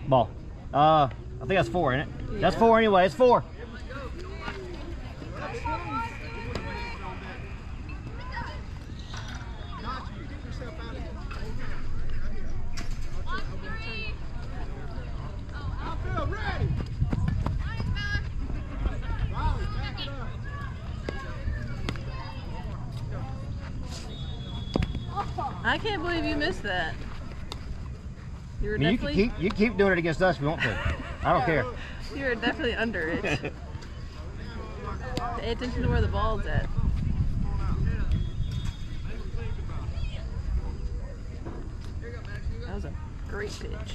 S2: Ball. I think that's 4, isn't it?
S6: Yeah.
S2: That's 4 anyway. It's 4.
S3: Outfield ready. Riley, back it up.
S6: I can't believe you missed that. You were
S2: I mean,
S6: definitely
S2: you keep doing it against us if you want to. I don't care.
S6: you were definitely under it. Pay attention to where the ball's at. That was a great pitch.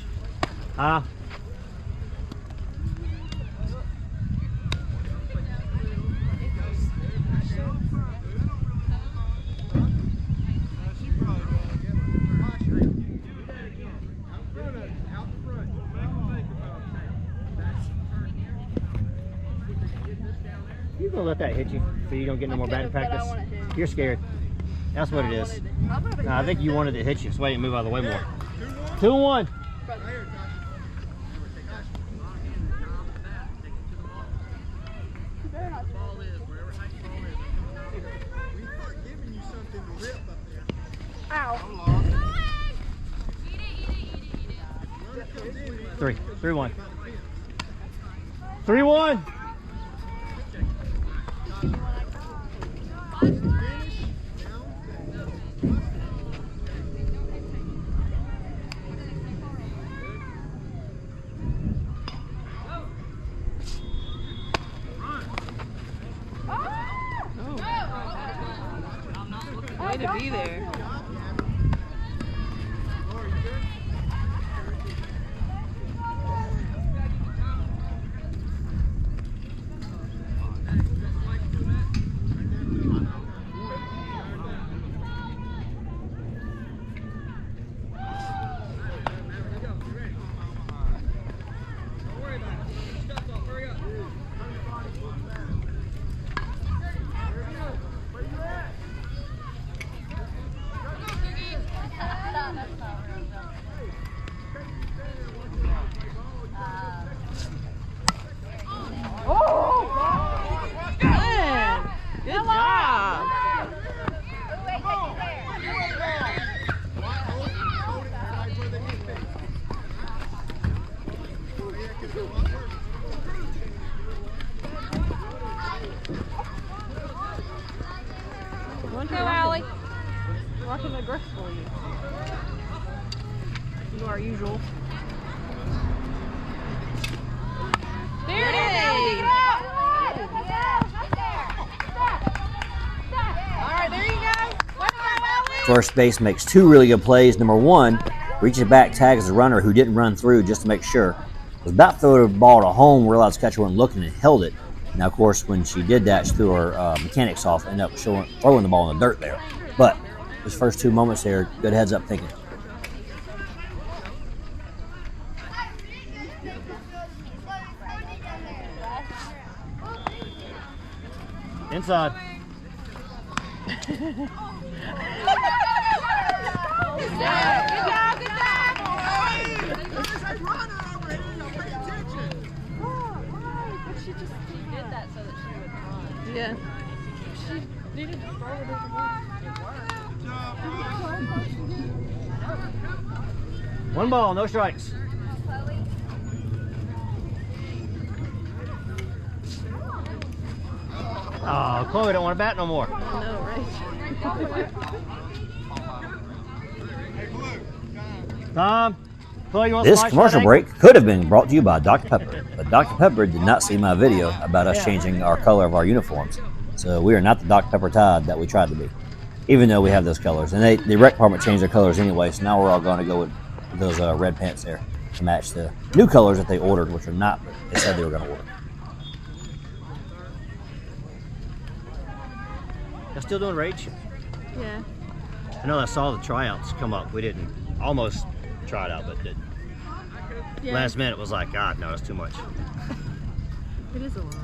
S2: You gonna let that hit you so you don't get no more batting practice? You're scared. That's what it is. No, I think you wanted it to hit you. So why you move out of the way more. 2-1.
S5: Ow.
S2: 3-1. 3-1.
S6: Way to be there. Man, good job.
S5: Go, Allie.
S6: Watching aggressive for you. You know our usual.
S5: There it is.
S6: Hey.
S5: All right, there you go. Let's go, Allie.
S1: First base makes 2 really good plays. Number 1, reaches back, tags the runner who didn't run through just to make sure. Was about to throw the ball to home, realized the catcher wasn't looking and held it. Now, of course, when she did that, she threw her mechanics off, ended up throwing the ball in the dirt there. But those first 2 moments there, good heads up thinking.
S2: Inside.
S6: Yeah.
S2: One ball, no strikes. Oh, Chloe don't want to bat no more.
S6: No, right?
S2: Tom, Chloe, you want
S1: This
S2: some ice
S1: commercial
S2: shot
S1: break could have been brought to you by Dr. Pepper, but Dr. Pepper did not see my video about us changing our color of our uniforms. So we are not the Dr. Pepper Tide that we tried to be, even though we have those colors. And the rec department changed their colors anyway, so now we're all going to go with those red pants there to match the new colors that they ordered, which are not, but they said they were going to order.
S2: Y'all still doing rage?
S6: Yeah.
S2: I know I saw the tryouts come up. We didn't almost try it out, but didn't.
S6: Yeah.
S2: Last minute was like, God, no, it's too much.
S6: It is a lot.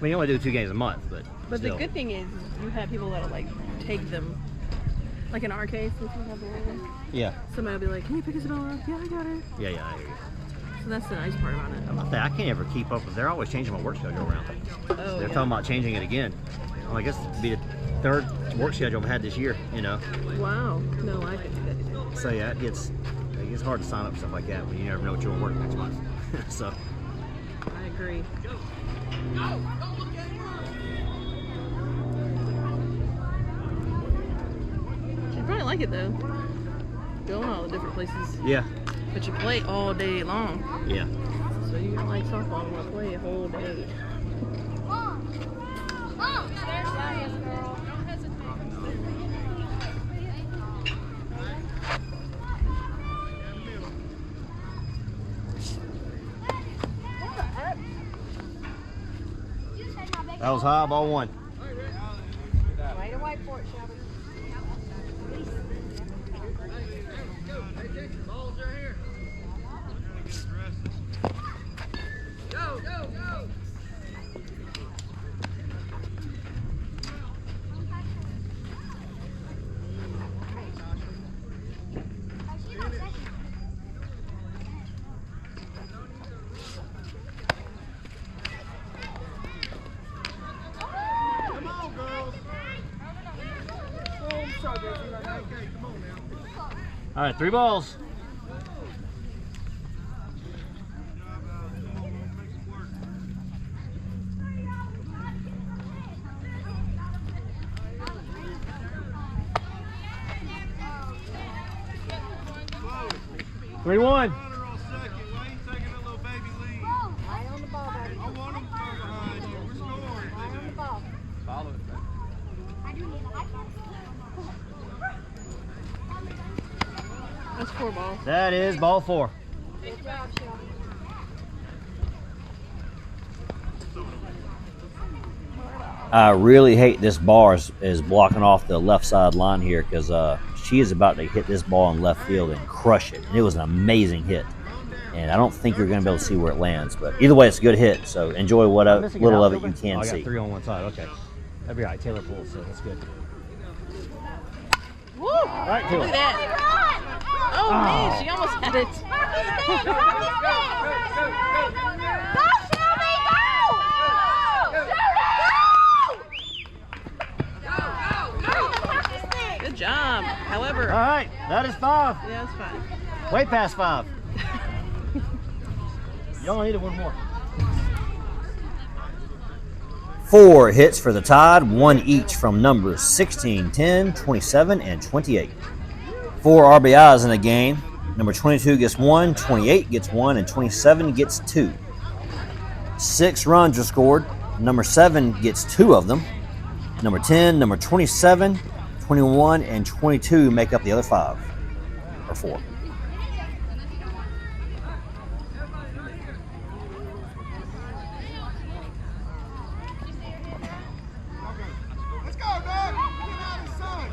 S2: We only do 2 games a month, but
S6: But
S2: still.
S6: the good thing is you have people that'll like take them Like in our case, if we have the little one,
S2: Yeah.
S6: somebody will be like, "Can you pick Isabella up?" Yeah, I got her.
S2: Yeah, I hear you.
S6: So that's the nice part about it.
S2: I can't ever keep up with. They're always changing my work schedule around.
S6: Oh,
S2: They're talking about changing it again. Well, I guess it'd be the third work schedule I've had this year. You know.
S6: Wow. No, I couldn't do that either.
S2: So yeah, it gets hard to sign up for stuff like that when you never know what you'll work next month. So.
S6: I agree. You probably like it though. Going all the different places.
S2: Yeah.
S6: But you play all day long.
S2: Yeah.
S6: So you're gonna like softball and want to play a whole day.
S2: That was high, ball one.
S5: Right away for it, Shelby.
S3: Go, go, go! Come on, girls! Oh, I'm sorry, baby. Okay, come on now.
S2: All right, 3 balls. Three one.
S3: Runner on second. Why ain't taking that little baby lead?
S5: Right on the ball, baby.
S3: I want them from behind you. We're scoring.
S5: Right on the ball.
S3: Follow it.
S6: That's 4 balls.
S2: That is ball 4.
S5: Good job, Shelby.
S1: I really hate this bar is blocking off the left side line here because she is about to hit this ball in left field and crush it. And it was an amazing hit. And I don't think you're going to be able to see where it lands. But either way, it's a good hit. So enjoy what little of it you can
S2: I got
S1: see.
S2: 3 on one side. Okay. That'd be all right. Taylor pulls, so that's good.
S6: Woo!
S2: Right to
S6: Look
S2: it.
S6: at that. Oh, man, she almost had it. Good job. However,
S2: All right. That is 5.
S6: yeah, that's fine.
S2: Way past 5. You only needed 1 more.
S1: 4 hits for the Tide, 1 each from numbers 16, 10, 27, and 28. 4 RBIs in the game. Number 22 gets 1, 28 gets 1, and 27 gets 2. 6 runs are scored. Number 7 gets 2 of them. Number 10, number 27, 21, and 22 make up the other 5, or 4.
S3: Let's go, dog. Get out of the sun.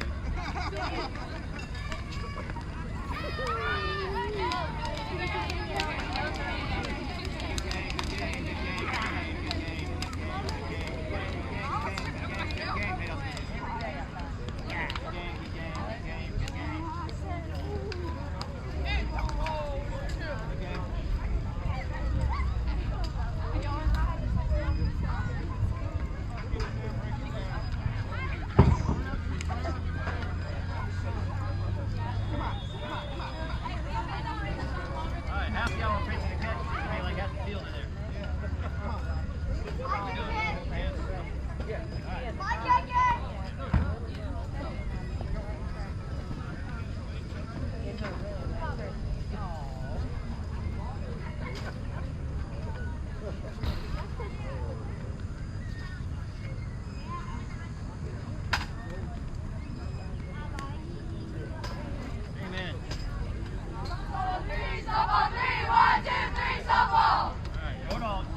S2: All right. Half y'all are fixing to catch. I mean, like half the field in there. Amen. All right. Go Dawgs.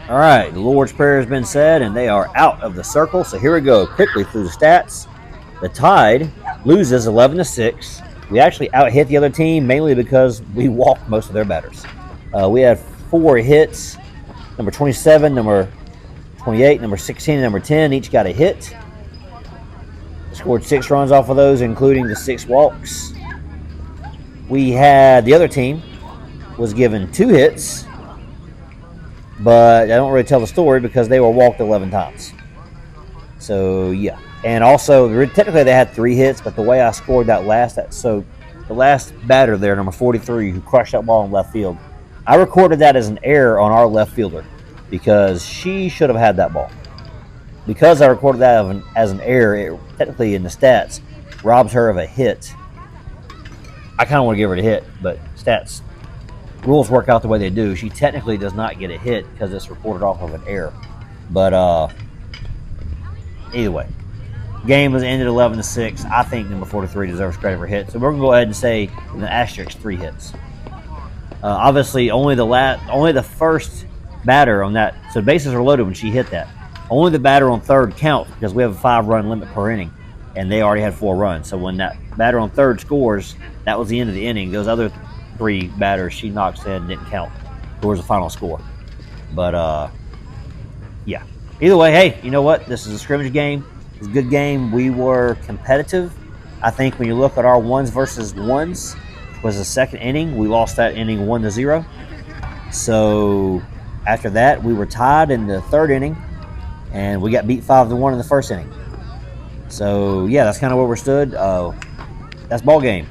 S1: All right, the Lord's Prayer has been said, and they are out of the circle. So here we go, quickly through the stats. The Tide loses 11-6. We actually out-hit the other team, mainly because we walked most of their batters. We had 4 hits. Number 27, number 28, number 16, and number 10 each got a hit. Scored 6 runs off of those, including the 6 walks. We had the other team was given 2 hits, but I don't really tell the story because they were walked 11 times. So, yeah. And also, technically they had 3 hits, but the way I scored the last batter there, number 43, who crushed that ball in left field, I recorded that as an error on our left fielder because she should have had that ball. Because I recorded that as an error, it technically in the stats robs her of a hit. I kind of want to give her a hit, but stats rules work out the way they do. She technically does not get a hit because it's reported off of an error. But either way, game was ended 11-6. I think number 43 deserves credit for hit. So we're gonna go ahead and say in the asterisk 3 hits. Obviously, only the first batter on that. So bases are loaded when she hit that. Only the batter on third counts because we have a 5-run limit per inning, and they already had 4 runs. So when that batter on third scores, that was the end of the inning. Those other 3 batters she knocks in didn't count towards the final score. But yeah. Either way, hey, you know what? This is a scrimmage game. It's a good game. We were competitive. I think when you look at our 1s versus 1s, was the second inning. We lost that inning 1-0. So after that, we were tied in the 3rd inning, and we got beat 5-1 in the 1st inning. So yeah, that's kind of where we stood. That's ball game.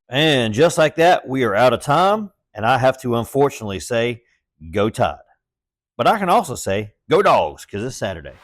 S1: And just like that, we are out of time, and I have to unfortunately say, go Tide. But I can also say, go Dogs, because it's Saturday.